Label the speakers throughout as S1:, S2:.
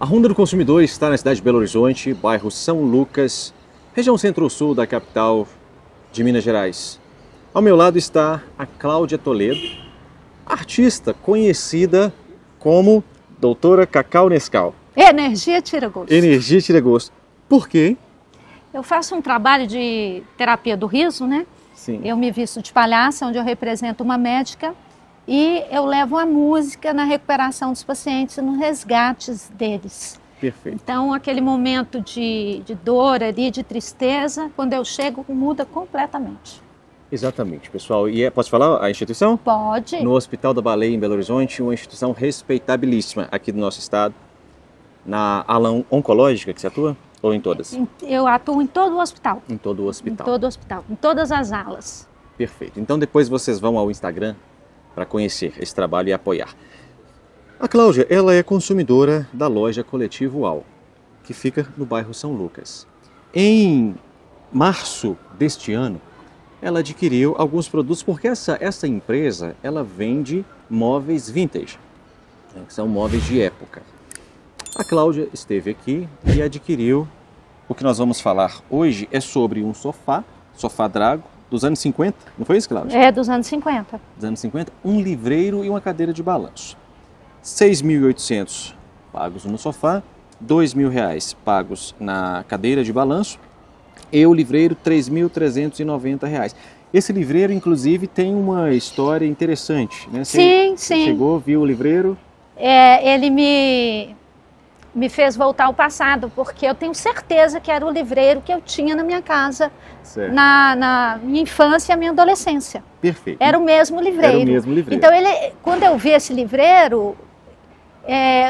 S1: A Ronda do Consumidor está na cidade de Belo Horizonte, bairro São Lucas, região centro-sul da capital de Minas Gerais. Ao meu lado está a Cláudia Toledo, artista conhecida como Doutora Cacau Nescau.
S2: Energia tira gosto.
S1: Energia tira gosto. Por quê?
S2: Eu faço um trabalho de terapia do riso, né?
S1: Sim.
S2: Eu me visto de palhaça, onde eu represento uma médica e eu levo a música na recuperação dos pacientes e nos resgates deles.
S1: Perfeito.
S2: Então, aquele momento de dor ali, de tristeza, quando eu chego, muda completamente.
S1: Exatamente, pessoal. E posso falar a instituição?
S2: Pode.
S1: No Hospital da Baleia, em Belo Horizonte, uma instituição respeitabilíssima aqui do nosso estado. Na ala oncológica que você atua? Ou em todas?
S2: Eu atuo em todo o hospital.
S1: Em todo o hospital.
S2: Em todo o hospital, em todas as alas.
S1: Perfeito. Então depois vocês vão ao Instagram para conhecer esse trabalho e apoiar. A Cláudia, ela é consumidora da loja Coletivo UAU, que fica no bairro São Lucas. Em março deste ano, ela adquiriu alguns produtos, porque essa empresa, ela vende móveis vintage, né, que são móveis de época. A Cláudia esteve aqui e adquiriu, o que nós vamos falar hoje é sobre um sofá Drago, dos anos 50, não foi isso, Cláudia?
S2: É, dos anos 50.
S1: Dos anos 50, um livreiro e uma cadeira de balanço. R$ 6.800 pagos no sofá, R$ 2.000 pagos na cadeira de balanço e o livreiro R$ 3.390. Esse livreiro, inclusive, tem uma história interessante, né?
S2: Sim.
S1: Você chegou, viu o livreiro?
S2: Ele me fez voltar ao passado, porque eu tenho certeza que era o livreiro que eu tinha na minha casa, na minha infância e minha adolescência.
S1: Perfeito.
S2: Era o mesmo livreiro.
S1: Era o mesmo livreiro.
S2: Então, quando eu vi esse livreiro,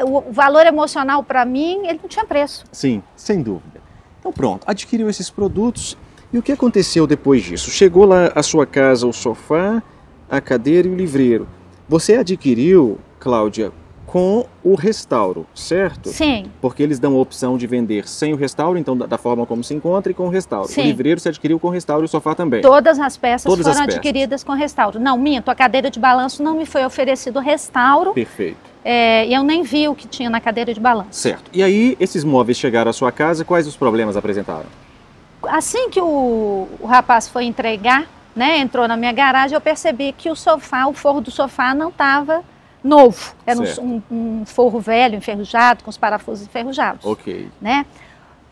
S2: o valor emocional para mim, ele não tinha preço.
S1: Sim, sem dúvida. Então pronto, adquiriu esses produtos e o que aconteceu depois disso? Chegou lá à sua casa o sofá, a cadeira e o livreiro. Você adquiriu, Cláudia, com o restauro, certo?
S2: Sim.
S1: Porque eles dão a opção de vender sem o restauro, então da forma como se encontra, e com o restauro.
S2: Sim.
S1: O livreiro você adquiriu com o restauro e o sofá também.
S2: Todas as peças foram adquiridas com restauro. Não, minto, a cadeira de balanço não me foi oferecido restauro.
S1: Perfeito.
S2: E eu nem vi o que tinha na cadeira de balanço.
S1: Certo. E aí, esses móveis chegaram à sua casa, quais os problemas apresentaram?
S2: Assim que o rapaz foi entregar, né, entrou na minha garagem, eu percebi que o forro do sofá não estava novo. Era um forro velho, enferrujado, com os parafusos enferrujados.
S1: Ok.
S2: Né?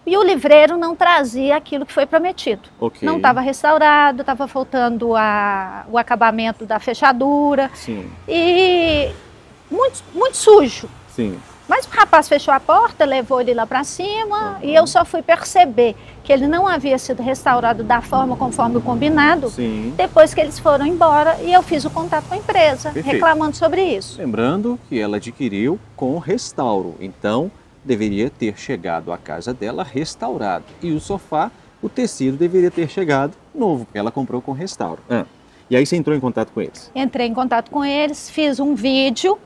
S2: E o livreiro não trazia aquilo que foi prometido.
S1: Ok.
S2: Não estava restaurado, estava faltando o acabamento da fechadura.
S1: Sim.
S2: E muito sujo.
S1: Sim.
S2: Mas o rapaz fechou a porta, levou ele lá para cima e eu só fui perceber que ele não havia sido restaurado da forma conforme o combinado.
S1: Sim.
S2: Depois que eles foram embora e eu fiz o contato com a empresa,
S1: Perfeito.
S2: reclamando sobre isso.
S1: Lembrando que ela adquiriu com restauro, então deveria ter chegado à casa dela restaurado. E o sofá, o tecido deveria ter chegado novo, porque ela comprou com restauro. E aí você entrou em contato com eles? Entrei
S2: em contato com eles, fiz um vídeo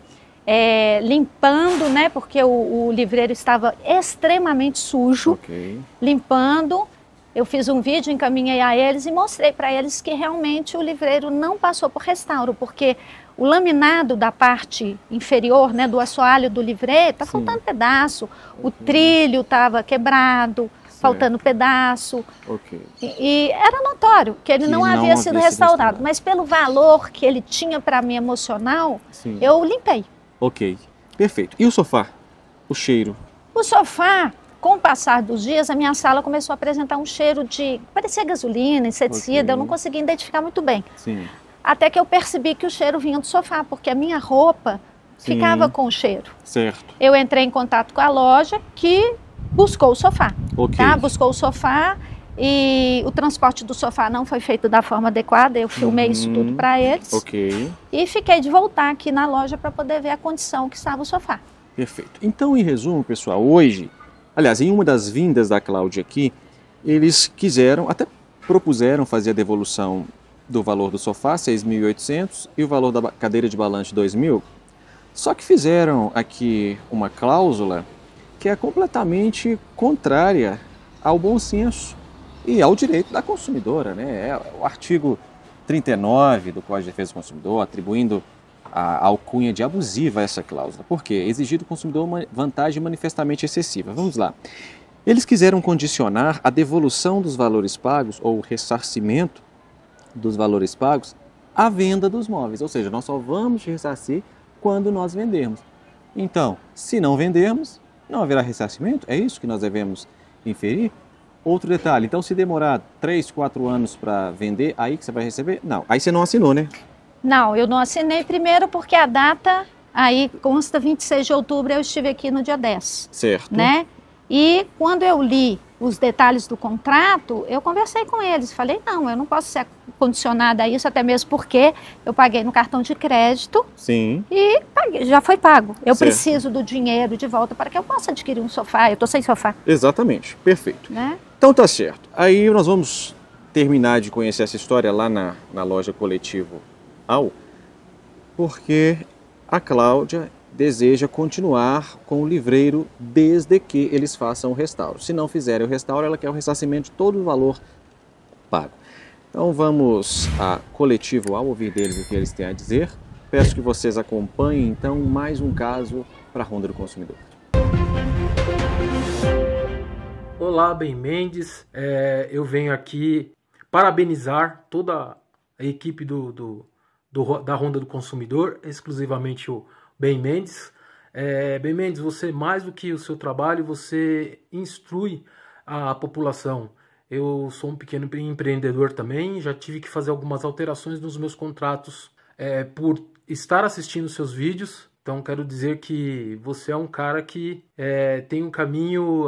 S2: limpando, né, porque o livreiro estava extremamente sujo.
S1: Ok.
S2: Limpando, eu fiz um vídeo, encaminhei a eles e mostrei para eles que realmente o livreiro não passou por restauro, porque o laminado da parte inferior, né, do assoalho do livreiro, está faltando pedaço, o trilho estava quebrado, faltando pedaço.
S1: Ok.
S2: E era notório que ele não havia sido restaurado, mas pelo valor que ele tinha para mim emocional, eu limpei.
S1: Ok, perfeito. E o sofá? O cheiro?
S2: O sofá, com o passar dos dias, a minha sala começou a apresentar um cheiro de... parecia gasolina, inseticida, eu não conseguia identificar muito bem.
S1: Sim.
S2: Até que eu percebi que o cheiro vinha do sofá, porque a minha roupa ficava com o cheiro.
S1: Certo.
S2: Eu entrei em contato com a loja que buscou o sofá.
S1: Ok.
S2: Tá? Buscou o sofá e o transporte do sofá não foi feito da forma adequada, eu filmei isso tudo para eles.
S1: Ok.
S2: E fiquei de voltar aqui na loja para poder ver a condição que estava o sofá.
S1: Perfeito. Então, em resumo, pessoal, hoje, aliás, em uma das vindas da Cláudia aqui, eles quiseram, até propuseram fazer a devolução do valor do sofá, 6.800, e o valor da cadeira de balanço, 2.000. Só que fizeram aqui uma cláusula que é completamente contrária ao bom senso e ao direito da consumidora, né? É o artigo 39 do Código de Defesa do Consumidor, atribuindo a alcunha de abusiva a essa cláusula. Por quê? Exigir do consumidor uma vantagem manifestamente excessiva. Vamos lá. Eles quiseram condicionar a devolução dos valores pagos ou o ressarcimento dos valores pagos à venda dos móveis. Ou seja, nós só vamos ressarcir quando nós vendermos. Então, se não vendermos, não haverá ressarcimento? É isso que nós devemos inferir? Outro detalhe, então se demorar 3, 4 anos para vender, aí que você vai receber? Não, aí você não assinou, né?
S2: Não, eu não assinei primeiro porque a data aí consta 26 de outubro, eu estive aqui no dia 10.
S1: Certo.
S2: Né? E quando eu li os detalhes do contrato, eu conversei com eles, falei, não, eu não posso ser condicionada a isso, até mesmo porque eu paguei no cartão de crédito.
S1: Sim.
S2: E paguei, já foi pago. Eu
S1: Certo.
S2: preciso do dinheiro de volta para que eu possa adquirir um sofá, eu estou sem sofá.
S1: Exatamente, perfeito.
S2: Né?
S1: Então tá certo. Aí nós vamos terminar de conhecer essa história lá na loja Coletivo AU, porque a Cláudia deseja continuar com o livreiro desde que eles façam o restauro. Se não fizerem o restauro, ela quer o ressarcimento de todo o valor pago. Então vamos a Coletivo AU ouvir deles o que eles têm a dizer. Peço que vocês acompanhem então mais um caso para a Ronda do Consumidor.
S3: Olá, Ben Mendes. Eu venho aqui parabenizar toda a equipe da Ronda do Consumidor, exclusivamente o Ben Mendes. Ben Mendes, você, mais do que o seu trabalho, você instrui a população. Eu sou um pequeno empreendedor também, já tive que fazer algumas alterações nos meus contratos por estar assistindo seus vídeos. Então quero dizer que você é um cara que tem um caminho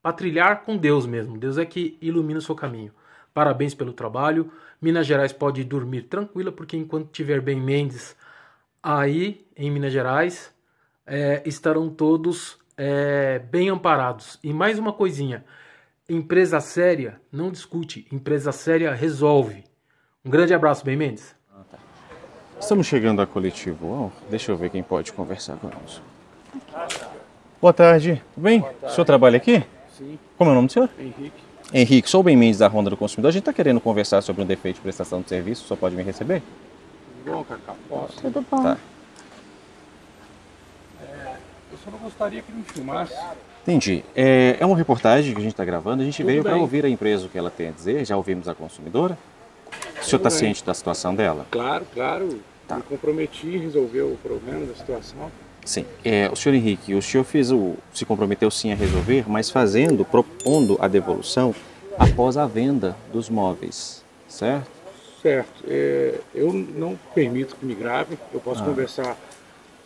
S3: para trilhar com Deus mesmo. Deus é que ilumina o seu caminho. Parabéns pelo trabalho. Minas Gerais pode dormir tranquila, porque enquanto tiver Ben Mendes aí em Minas Gerais, estarão todos bem amparados. E mais uma coisinha, empresa séria não discute, empresa séria resolve. Um grande abraço, Ben Mendes.
S1: Estamos chegando a Coletivo AU. Deixa eu ver quem pode conversar conosco. Boa tarde, tudo bem? O senhor trabalha aqui?
S4: Sim.
S1: Como é o nome do senhor?
S4: Henrique.
S1: Henrique, sou o Ben Mendes da Ronda do Consumidor. A gente está querendo conversar sobre um defeito de prestação de serviço. O senhor pode me receber?
S4: Tudo bom, Cacá? Posso?
S2: Tudo bom.
S1: Tá.
S4: Eu só não gostaria que me filmasse.
S1: Entendi. É uma reportagem que a gente está gravando. A gente
S4: Tudo
S1: veio para
S4: bem.
S1: ouvir a empresa o que ela tem a dizer. Já ouvimos a consumidora. O senhor está
S4: bem.
S1: ciente da situação dela?
S4: Claro.
S1: Tá.
S4: Me comprometi em resolver o problema da situação.
S1: Sim. O senhor Henrique, o senhor se comprometeu sim a resolver, mas propondo a devolução após a venda dos móveis, certo?
S4: Certo. Eu não permito que me grave. Eu posso conversar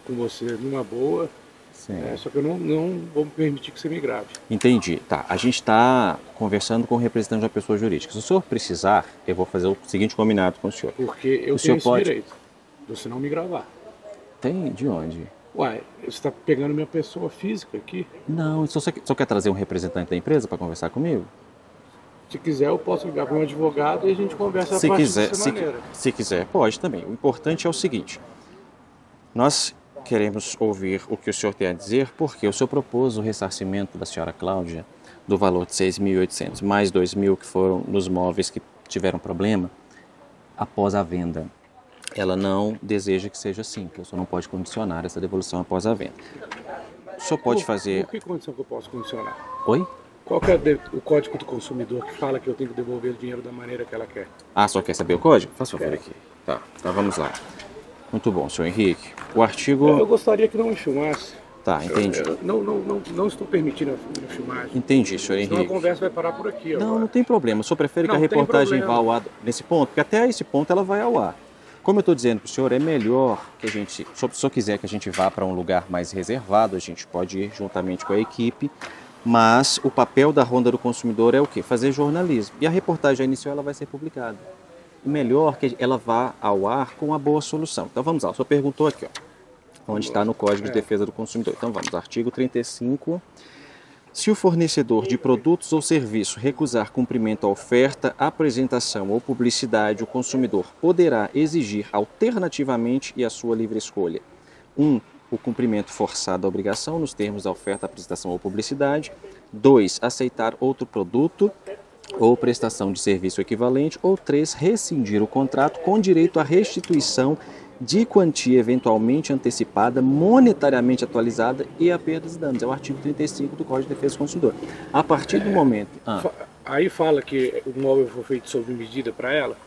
S4: com você numa boa.
S1: Sim.
S4: Só que eu não vou permitir que você me grave.
S1: Entendi. Tá. A gente está conversando com o representante de uma pessoa jurídica. Se o senhor precisar, eu vou fazer o seguinte combinado com o senhor.
S4: Porque eu
S1: O
S4: tenho
S1: senhor
S4: esse
S1: pode-
S4: direito. De você não me gravar.
S1: Tem? De onde?
S4: Uai, você está pegando minha pessoa física aqui.
S1: Não, só quer trazer um representante da empresa para conversar comigo?
S4: Se quiser, eu posso ligar para um advogado e a gente conversa a
S1: Se
S4: partir
S1: quiser,
S4: dessa maneira.
S1: se quiser, pode também. O importante é o seguinte: nós queremos ouvir o que o senhor tem a dizer, porque o senhor propôs o ressarcimento da senhora Cláudia do valor de 6.800, mais 2.000 que foram nos móveis que tiveram problema após a venda. Ela não deseja que seja assim, que o senhor não pode condicionar essa devolução após a venda. O senhor pode fazer...
S4: Por que condição que eu posso condicionar?
S1: Oi?
S4: Qual que é o código do consumidor que fala que eu tenho que devolver o dinheiro da maneira que ela quer?
S1: Ah, só quer saber o código? Faça favor aqui. Tá, vamos lá. Muito bom, senhor Henrique. O artigo...
S4: Eu gostaria que não me filmasse.
S1: Tá, entendi.
S4: Eu não estou permitindo a filmagem.
S1: Entendi, senhor
S4: Senão a
S1: Henrique.
S4: conversa vai parar por aqui
S1: Não,
S4: agora.
S1: não tem problema. O senhor prefere que a
S4: Não tem
S1: reportagem vá
S4: problema.
S1: ao ar nesse ponto? Porque até esse ponto ela vai ao ar. Como eu estou dizendo para o senhor, é melhor que a gente, se o senhor quiser que a gente vá para um lugar mais reservado, a gente pode ir juntamente com a equipe, mas o papel da Ronda do Consumidor é o quê? Fazer jornalismo. E a reportagem inicial ela vai ser publicada. Melhor que ela vá ao ar com a boa solução. Então vamos lá, o senhor perguntou aqui, ó, onde está no Código de Defesa do Consumidor. Então vamos, artigo 35. Se o fornecedor de produtos ou serviço recusar cumprimento à oferta, apresentação ou publicidade, o consumidor poderá exigir alternativamente e à sua livre escolha: 1. O cumprimento forçado da obrigação nos termos da oferta, apresentação ou publicidade. 2. Aceitar outro produto ou prestação de serviço equivalente. Ou 3. Rescindir o contrato com direito à restituição de quantia eventualmente antecipada, monetariamente atualizada e a perdas e danos. É o artigo 35 do Código de Defesa do Consumidor. A partir do momento...
S4: Aí fala que o móvel foi feito sob medida para ela?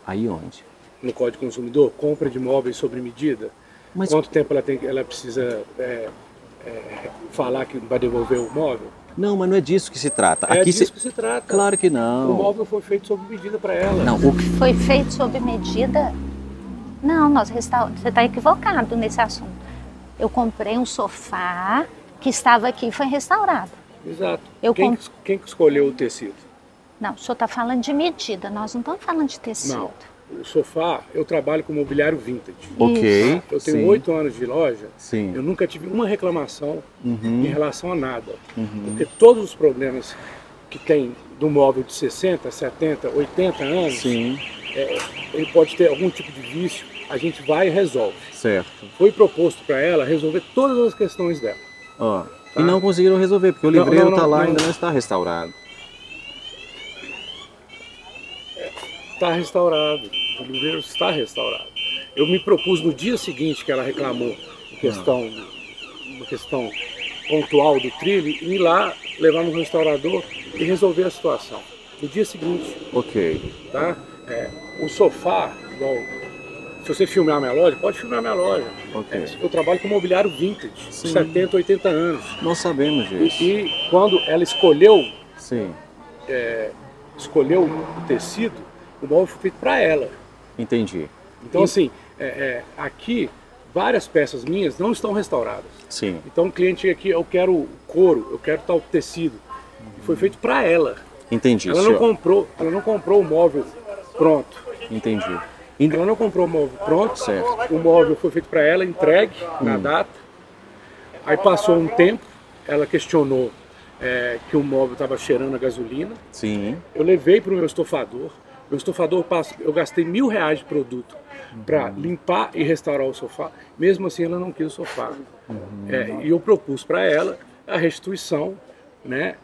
S1: Aí onde?
S4: No Código do Consumidor, compra de móveis sob medida.
S1: Mas...
S4: Quanto tempo ela precisa falar que vai devolver o móvel?
S1: Não, mas não é disso que se trata.
S4: É disso que se trata.
S1: Claro que não.
S4: O móvel foi feito sob medida para ela.
S1: Não,
S2: Foi feito sob medida? Não, você está equivocado nesse assunto. Eu comprei um sofá que estava aqui e foi restaurado.
S4: Exato. Quem que escolheu o tecido?
S2: Não, o senhor está falando de medida, nós não estamos falando de tecido.
S4: Não. O sofá, eu trabalho com mobiliário vintage.
S1: Ok.
S4: Eu tenho 8 anos de loja.
S1: Sim.
S4: Eu nunca tive uma reclamação em relação a nada. Porque todos os problemas que tem do móvel de 60, 70, 80 anos,
S1: Sim.
S4: Ele pode ter algum tipo de vício, a gente vai e resolve.
S1: Certo.
S4: Foi proposto para ela resolver todas as questões dela.
S1: Ó, e não conseguiram resolver, porque o livreiro está lá e ainda não está restaurado.
S4: Está restaurado, o livreiro está restaurado. Eu me propus no dia seguinte que ela reclamou uma questão pontual do trilho, ir lá, levar no restaurador e resolver a situação. No dia seguinte.
S1: Ok.
S4: Tá? O sofá, igual, se você filmar a minha loja, pode filmar a minha loja.
S1: Ok.
S4: Eu trabalho com mobiliário vintage, de 70, 80 anos.
S1: Nós sabemos disso.
S4: E quando ela escolheu,
S1: Sim.
S4: Escolheu o tecido, o móvel foi feito para ela.
S1: Entendi.
S4: Então, assim, aqui, várias peças minhas não estão restauradas.
S1: Sim.
S4: Então, o cliente aqui, eu quero couro, eu quero tal tecido. Foi feito para ela.
S1: Entendi.
S4: Ela não comprou o móvel pronto.
S1: Entendi.
S4: Ela não comprou o móvel pronto.
S1: Certo.
S4: O móvel foi feito para ela, entregue na data. Aí passou um tempo, ela questionou que o móvel estava cheirando a gasolina.
S1: Sim.
S4: Eu levei para o meu estofador. Meu estofador, eu gastei R$1.000 de produto para limpar e restaurar o sofá. Mesmo assim, ela não quis o sofá. E eu propus para ela a restituição, né,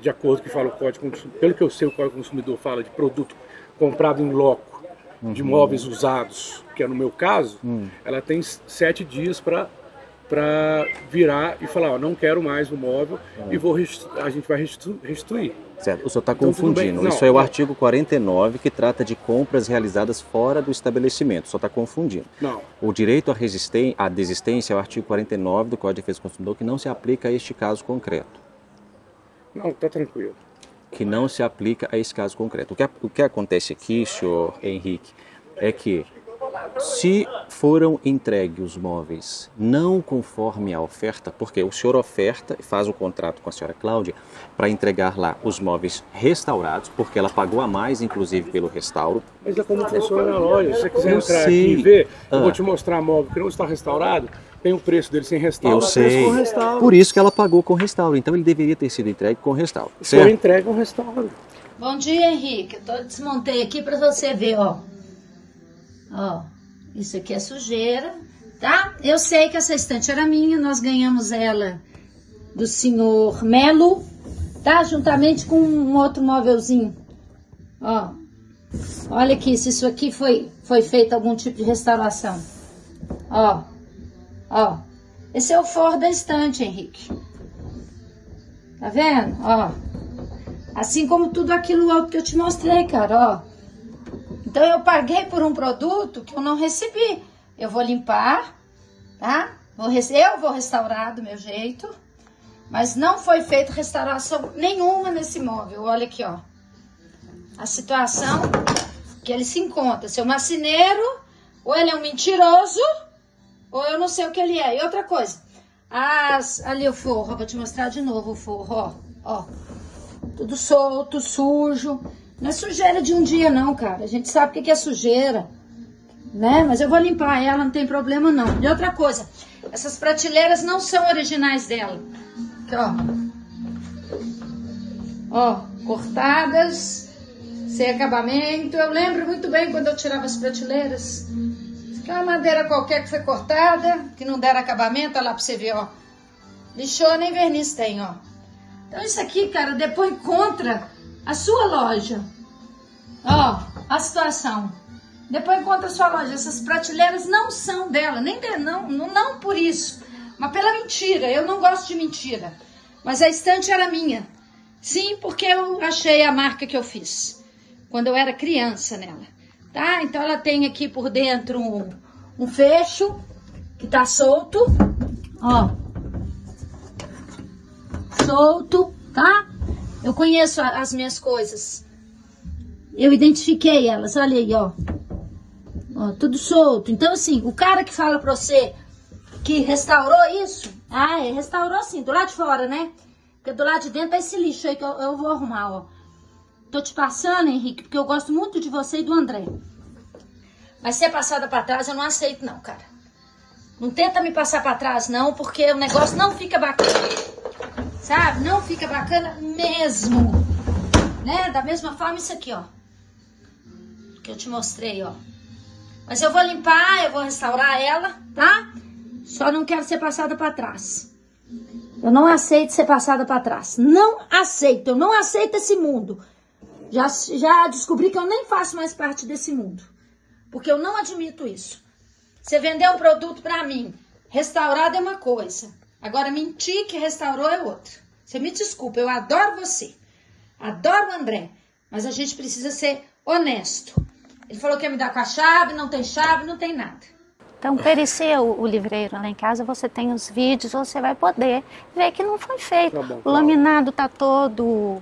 S4: de acordo com o que fala o Código, pelo que eu sei, o Código do Consumidor fala de produto comprado em loco, de móveis usados, que é no meu caso, ela tem 7 dias para virar e falar, não quero mais o móvel e a gente vai restituir.
S1: Certo, o senhor está
S4: Então,
S1: confundindo. Isso é o artigo 49, que trata de compras realizadas fora do estabelecimento. O senhor está confundindo.
S4: Não.
S1: O direito à desistência é o artigo 49 do Código de Defesa do Consumidor, que não se aplica a este caso concreto.
S4: Não, está tranquilo.
S1: Que não se aplica a esse caso concreto. O que acontece aqui, senhor Henrique, é que se foram entregues os móveis não conforme a oferta, porque o senhor oferta e faz o contrato com a senhora Cláudia para entregar lá os móveis restaurados, porque ela pagou a mais, inclusive, pelo restauro.
S4: Mas é como funciona na loja. Se você quiser entrar aqui e ver, eu vou te mostrar móvel que não está restaurado, tem o preço dele sem restauro.
S1: Eu sei.
S4: Com restauro.
S1: Por isso que ela pagou com restauro. Então ele deveria ter sido entregue com restauro.
S4: Foi entregue com restauro.
S5: Bom dia, Henrique. Eu desmontei aqui para você ver, ó. Ó, isso aqui é sujeira, tá? Eu sei que essa estante era minha, nós ganhamos ela do senhor Melo, tá? Juntamente com um outro móvelzinho. Ó, olha aqui, se isso aqui foi feito algum tipo de restauração. Ó, esse é o forro da estante, Henrique. Tá vendo? Ó, assim como tudo aquilo outro que eu te mostrei, cara, ó. Então, eu paguei por um produto que eu não recebi. Eu vou limpar, tá? Eu vou restaurar do meu jeito. Mas não foi feita restauração nenhuma nesse móvel. Olha aqui, ó. A situação que ele se encontra. Seu marceneiro, ou ele é um mentiroso, ou eu não sei o que ele é. E outra coisa. Ali o forro, vou te mostrar de novo o forro, ó. Tudo solto, sujo. Não é sujeira de um dia não, cara. A gente sabe o que é sujeira, né? Mas eu vou limpar ela, não tem problema não. E outra coisa, essas prateleiras não são originais dela. Aqui, ó, cortadas, sem acabamento. Eu lembro muito bem quando eu tirava as prateleiras. Isso aqui é uma madeira qualquer que foi cortada, que não deram acabamento, olha lá pra você ver, ó. Lixou, nem verniz tem, ó. Então isso aqui, cara, depois encontra a sua loja. Ó, a situação. Depois encontra a sua loja. Essas prateleiras não são dela, não por isso, mas pela mentira. Eu não gosto de mentira. Mas a estante era minha. Sim, porque eu achei a marca que eu fiz quando eu era criança nela. Tá? Então ela tem aqui por dentro um fecho que tá solto. Ó. Solto, tá? Eu conheço as minhas coisas. Eu identifiquei elas, olha aí, ó. Ó, tudo solto. Então, assim, o cara que fala pra você que restaurou isso, restaurou sim, do lado de fora, né? Porque do lado de dentro tá esse lixo aí que eu vou arrumar, ó. Tô te passando, Henrique, porque eu gosto muito de você e do André. Mas ser passada pra trás eu não aceito não, cara. Não tenta me passar pra trás não, porque o negócio não fica bacana. Sabe? Não fica bacana mesmo. Né? Da mesma forma isso aqui, ó. Que eu te mostrei, ó. Mas eu vou limpar, eu vou restaurar ela, tá? Só não quero ser passada pra trás. Eu não aceito ser passada pra trás. Não aceito, eu não aceito esse mundo. Já descobri que eu nem faço mais parte desse mundo. Porque eu não admito isso. Você vendeu um produto pra mim, restaurado é uma coisa. Agora mentir que restaurou é outra. Você me desculpa, eu adoro você. Adoro o André. Mas a gente precisa ser honesto. Ele falou que ia me dar com a chave, não tem nada.
S2: Então, pericia o livreiro lá em casa, você tem os vídeos, você vai poder ver que não foi feito.
S4: Tá bom,
S2: o laminado tá todo...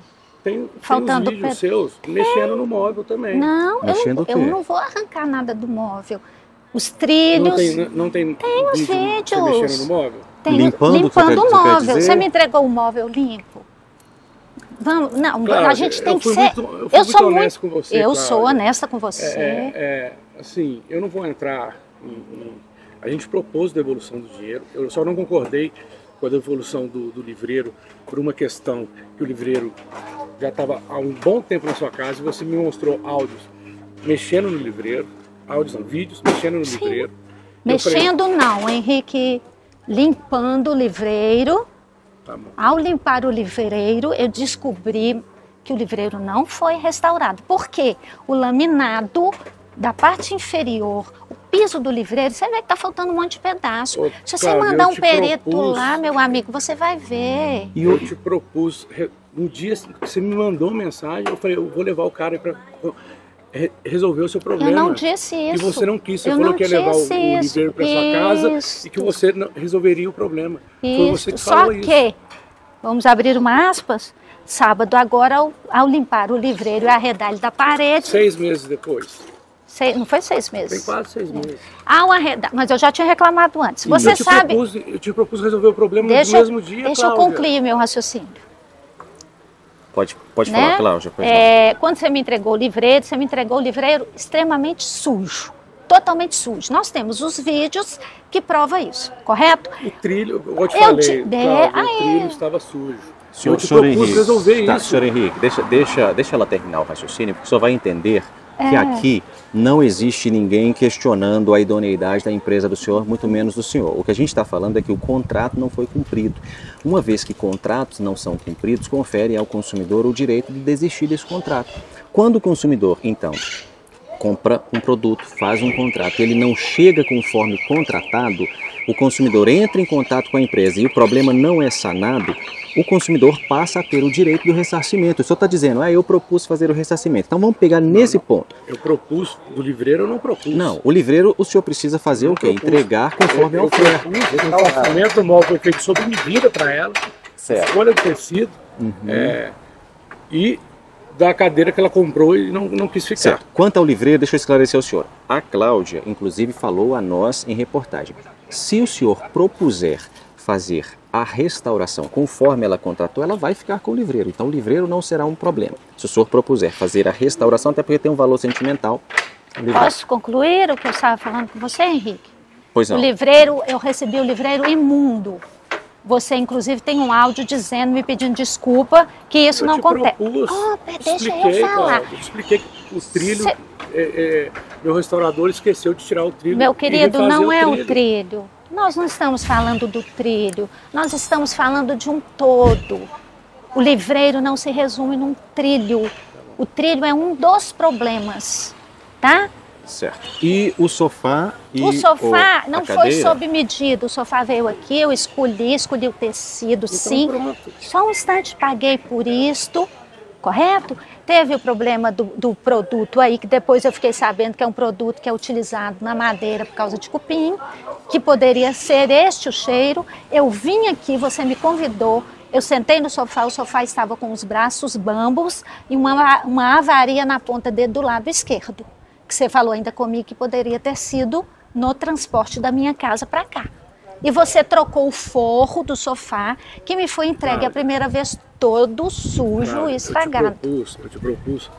S4: Faltando tem uns vídeos seus mexendo no móvel também.
S2: Não, eu não vou arrancar nada do móvel. Os trilhos...
S4: Não tem
S2: os vídeos.
S4: Mexendo no móvel?
S2: Tem,
S1: limpando
S2: o móvel. Você me entregou o móvel limpo? Vamos, não, claro, a gente tem que ser...
S4: Eu sou muito honesto com você,
S2: eu sou honesta com você.
S4: Assim, eu não vou entrar a gente propôs devolução do dinheiro, eu só não concordei com a devolução do livreiro por uma questão que o livreiro já estava há um bom tempo na sua casa e você me mostrou áudios mexendo no livreiro, vídeos mexendo no livreiro.
S2: Mexendo não, Henrique, limpando o livreiro.
S4: Tá bom.
S2: Ao limpar o livreiro, eu descobri que o livreiro não foi restaurado. Por quê? O laminado da parte inferior, o piso do livreiro, você vê que tá faltando um monte de pedaço. Se você mandar um perito lá, meu amigo, você vai ver.
S4: E eu te propus, no dia que você me mandou mensagem, eu falei, eu vou levar o cara para resolver o seu problema.
S2: Eu não disse isso.
S4: E você não quis, você falou que ia levar o livreiro para sua casa e que você resolveria o problema. Foi você que falou isso. Só que,
S2: vamos abrir uma aspas, sábado agora, ao limpar o livreiro e arredar ele da parede...
S4: 6 meses depois.
S2: Não foi 6 meses.
S4: Tem quase 6 meses.
S2: Ao arredar, mas eu já tinha reclamado antes. Você sabe...
S4: Eu te propus resolver o problema no mesmo dia,
S2: Deixa eu concluir meu raciocínio.
S1: Pode falar, Cláudia.
S2: Quando você me entregou o livreiro extremamente sujo. Totalmente sujo. Nós temos os vídeos que provam isso, correto?
S4: O trilho, eu te falei, Cláudia, o trilho estava sujo.
S1: Senhor Henrique, resolver isso. Senhor Henrique, deixa ela terminar o raciocínio, porque o senhor vai entender que aqui não existe ninguém questionando a idoneidade da empresa do senhor, muito menos do senhor. O que a gente está falando é que o contrato não foi cumprido. Uma vez que contratos não são cumpridos, confere ao consumidor o direito de desistir desse contrato. Quando o consumidor, então, compra um produto, faz um contrato, ele não chega conforme contratado, o consumidor entra em contato com a empresa e o problema não é sanado, o consumidor passa a ter o direito do ressarcimento. O senhor está dizendo, eu propus fazer o ressarcimento. Então vamos pegar nesse ponto.
S4: Eu propus, do livreiro eu não propus.
S1: Não, o livreiro o senhor precisa fazer o quê? Entregar conforme a oferta.
S4: O orçamento do móvel foi feito sob medida para ela, escolha do tecido e da cadeira que ela comprou e não quis ficar.
S1: Certo. Quanto ao livreiro, deixa eu esclarecer ao senhor. A Cláudia, inclusive, falou a nós em reportagem. Se o senhor propuser fazer a restauração conforme ela contratou, ela vai ficar com o livreiro. Então o livreiro não será um problema. Se o senhor propuser fazer a restauração, até porque tem um valor sentimental.
S2: Posso concluir o que eu estava falando com você, Henrique?
S1: Pois não.
S2: O livreiro, eu recebi o livreiro imundo. Você, inclusive, tem um áudio dizendo, me pedindo desculpa, que isso não acontece. Deixa eu falar.
S4: Eu expliquei que o trilho, meu restaurador esqueceu de tirar o trilho.
S2: Meu querido, não é o trilho. Nós não estamos falando do trilho, nós estamos falando de um todo. O livreiro não se resume num trilho. O trilho é um dos problemas, tá?
S1: Certo. E o sofá e
S2: o sofá não foi
S1: cadeira?
S2: sob medida. O sofá veio aqui, eu escolhi o tecido,
S4: Então,
S2: sim.
S4: pronto.
S2: Só um instante, paguei por isto, correto? Teve o problema do produto aí, que depois eu fiquei sabendo que é um produto que é utilizado na madeira por causa de cupim, que poderia ser este o cheiro. Eu vim aqui, você me convidou, eu sentei no sofá, o sofá estava com os braços bambos e uma avaria na ponta dele do lado esquerdo, que você falou ainda comigo que poderia ter sido no transporte da minha casa para cá. E você trocou o forro do sofá, que me foi entregue a primeira vez todo sujo e estragado.
S4: Eu te propus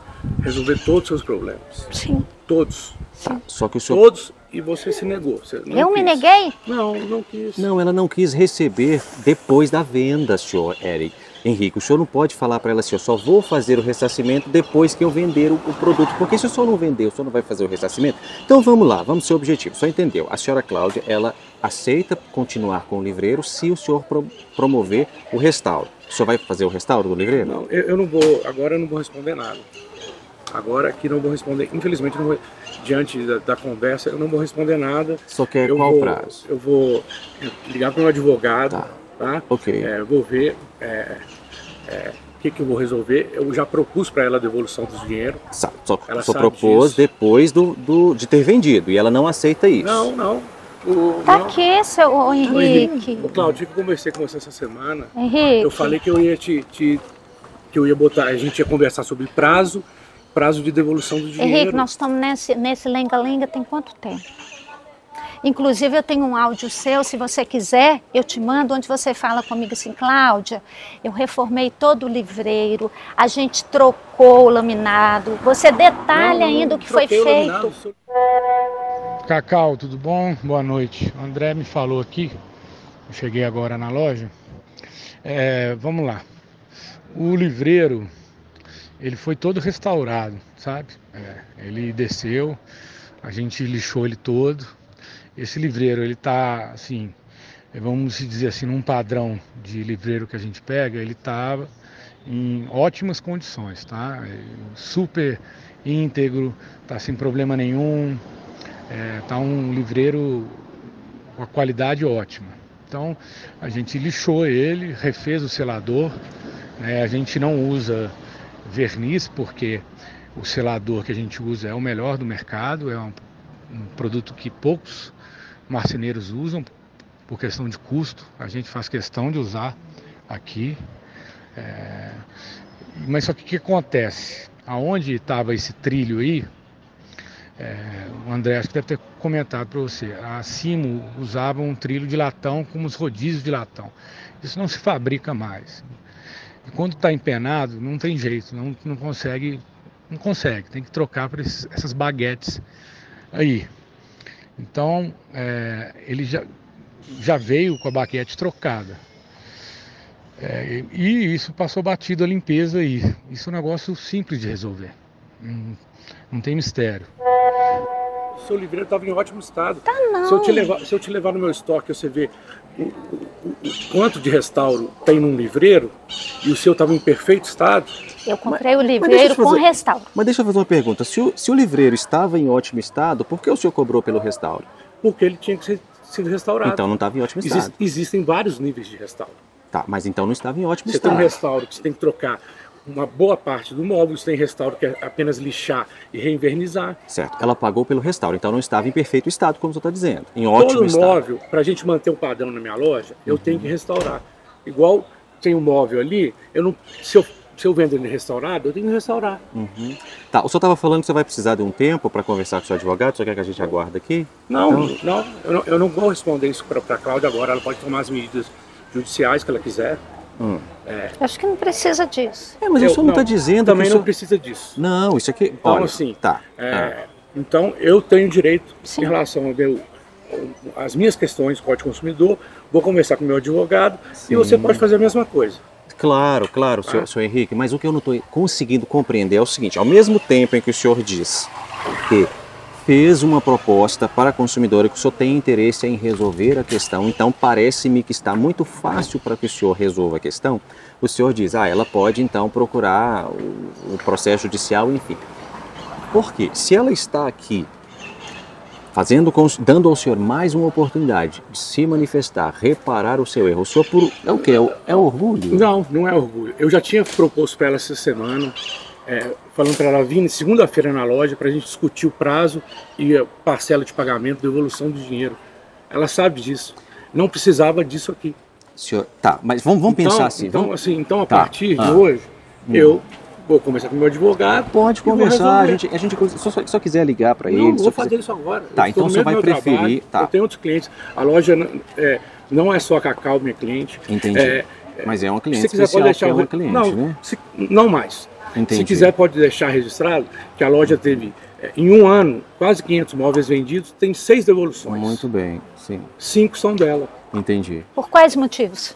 S4: resolver todos os seus problemas.
S2: Sim.
S4: Todos.
S1: Tá, só que o senhor...
S4: Todos, e você se negou. Você não
S2: Eu
S4: quis.
S2: me neguei?
S4: Não quis.
S1: Não, ela não quis receber depois da venda, senhor Henrique. O senhor não pode falar para ela assim, eu só vou fazer o ressarcimento depois que eu vender o produto. Porque se o senhor não vender, o senhor não vai fazer o ressarcimento. Então vamos lá, vamos ser objetivo. O senhor entendeu? A senhora Cláudia, ela aceita continuar com o livreiro se o senhor promover o restauro. O senhor vai fazer o restauro do livreiro?
S4: Não, eu não vou, agora eu não vou responder nada. Agora aqui não vou responder, infelizmente não vou, diante da conversa, eu não vou responder nada.
S1: Só quer qual prazo?
S4: Eu vou ligar para o meu advogado, tá?
S1: Ok.
S4: Eu vou ver o que eu vou resolver. Eu já propus para ela a devolução dos dinheiro.
S1: Só propôs depois de ter vendido e ela não aceita isso.
S4: Não.
S2: Aqui, seu Henrique.
S4: Cláudio, eu conversei com você essa semana.
S2: Henrique.
S4: Eu falei que eu ia que eu ia botar, a gente ia conversar sobre prazo de devolução do dinheiro.
S2: Henrique, nós estamos nesse lenga-lenga tem quanto tempo? Inclusive eu tenho um áudio seu, se você quiser, eu te mando, onde você fala comigo assim, Cláudia, eu reformei todo o livreiro, a gente trocou o laminado, você detalha ainda o que foi feito.
S6: Cacau, tudo bom? Boa noite. O André me falou aqui, eu cheguei agora na loja. Vamos lá. O livreiro, ele foi todo restaurado, sabe? Ele desceu, a gente lixou ele todo. Esse livreiro, ele tá, assim, vamos dizer assim, num padrão de livreiro que a gente pega, ele tá em ótimas condições, tá? Super íntegro, tá sem problema nenhum, tá um livreiro com a qualidade ótima. Então, a gente lixou ele, refez o selador, né? A gente não usa verniz, porque o selador que a gente usa é o melhor do mercado, é um produto que poucos marceneiros usam por questão de custo, a gente faz questão de usar aqui. Mas só que o que acontece? Aonde estava esse trilho aí, o André acho que deve ter comentado para você, a Simo usava um trilho de latão com os rodízios de latão. Isso não se fabrica mais. E quando está empenado, não tem jeito, não consegue, tem que trocar por essas baguetes aí. Então, ele já veio com a baquete trocada. E isso passou batido a limpeza aí. Isso é um negócio simples de resolver. Não tem mistério.
S4: O seu livreiro estava em ótimo estado.
S2: Tá não.
S4: Se eu te levar no meu estoque, você vê o quanto de restauro tem num livreiro e o seu estava em perfeito estado.
S2: Eu comprei o livreiro com restauro.
S1: Mas deixa eu fazer uma pergunta. Se o livreiro estava em ótimo estado, por que o senhor cobrou pelo restauro?
S4: Porque ele tinha que ser sido restaurado.
S1: Então não estava em ótimo estado.
S4: Existem vários níveis de restauro.
S1: Tá, mas então não estava em ótimo
S4: Você
S1: estado.
S4: tem um restauro que você tem que trocar uma boa parte do móvel, você tem restauro que é apenas lixar e reinvernizar.
S1: Certo, ela pagou pelo restauro, então não estava em perfeito estado, como o senhor está dizendo. Em ótimo estado.
S4: Todo móvel, para a gente manter um padrão na minha loja, eu tenho que restaurar. Igual tem um móvel ali, se eu vendo ele restaurado, eu tenho que restaurar.
S1: Tá, o senhor estava falando que você vai precisar de um tempo para conversar com o seu advogado, o senhor quer que a gente aguarde aqui?
S4: Não, eu não vou responder isso para a Cláudia agora, ela pode tomar as medidas judiciais que ela quiser.
S2: Acho que não precisa disso.
S1: Mas o senhor não está dizendo
S4: também
S1: que
S4: não precisa disso.
S1: Não, isso aqui...
S4: Então,
S1: olha,
S4: assim,
S1: tá.
S4: Então, eu tenho direito,
S2: Sim.
S4: em relação às minhas questões, Código de Consumidor, vou conversar com o meu advogado. Sim. E você pode fazer a mesma coisa.
S1: Claro, senhor Henrique, mas o que eu não estou conseguindo compreender é o seguinte, ao mesmo tempo em que o senhor diz que fez uma proposta para a consumidora que o senhor tem interesse em resolver a questão, então parece-me que está muito fácil para que o senhor resolva a questão, o senhor diz, ela pode então procurar o processo judicial, enfim. Por quê? Se ela está aqui dando ao senhor mais uma oportunidade de se manifestar, reparar o seu erro. O senhor é o quê? É orgulho?
S4: Não, não é orgulho. Eu já tinha proposto para ela essa semana, falando para ela vir segunda-feira na loja para a gente discutir o prazo e a parcela de pagamento, devolução do dinheiro. Ela sabe disso. Não precisava disso aqui.
S1: Senhor, tá, mas vamos pensar assim.
S4: Então a partir de hoje, eu vou conversar com o meu advogado.
S1: Pode conversar, a gente só quiser ligar para ele.
S4: Não, vou fazer isso agora.
S1: Tá, então o senhor vai preferir. Tá.
S4: Eu tenho outros clientes. A loja não é só a Cacau, minha cliente.
S1: Entendi. Mas é uma cliente
S4: se quiser,
S1: especial,
S4: pode deixar
S1: é uma cliente,
S4: não,
S1: né?
S4: Não mais.
S1: Entendi.
S4: Se quiser, pode deixar registrado que a loja teve, em um ano, quase 500 móveis vendidos, tem 6 devoluções.
S1: Muito bem, sim.
S4: 5 são dela.
S1: Entendi.
S2: Por quais motivos?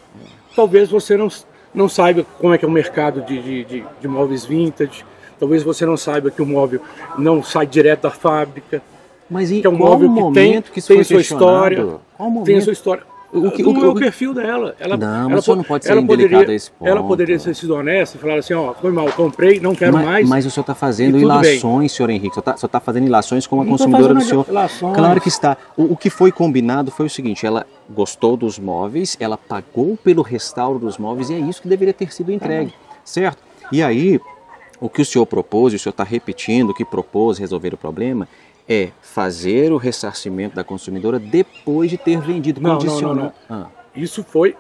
S4: Talvez você não saiba como é que é o mercado de móveis vintage. Talvez você não saiba que o móvel não sai direto da fábrica.
S1: Mas em
S4: que é um
S1: qual
S4: móvel
S1: momento que isso
S4: tem
S1: foi
S4: sua história.
S1: Qual momento?
S4: Tem a sua história. O perfil dela.
S1: Mas o senhor não pode ser indelicado a esse ponto.
S4: Ela poderia ter sido honesta e falar assim, foi mal, comprei, não quero mais.
S1: Mas o senhor está fazendo ilações, senhor Henrique. O senhor está fazendo ilações com a consumidora do senhor. Claro que está. O que foi combinado foi o seguinte, ela gostou dos móveis, ela pagou pelo restauro dos móveis e é isso que deveria ter sido entregue, certo? E aí, o que o senhor propôs, e o senhor está repetindo o que propôs resolver o problema, é fazer o ressarcimento da consumidora depois de ter vendido, condicionado.
S4: Não. Isso foi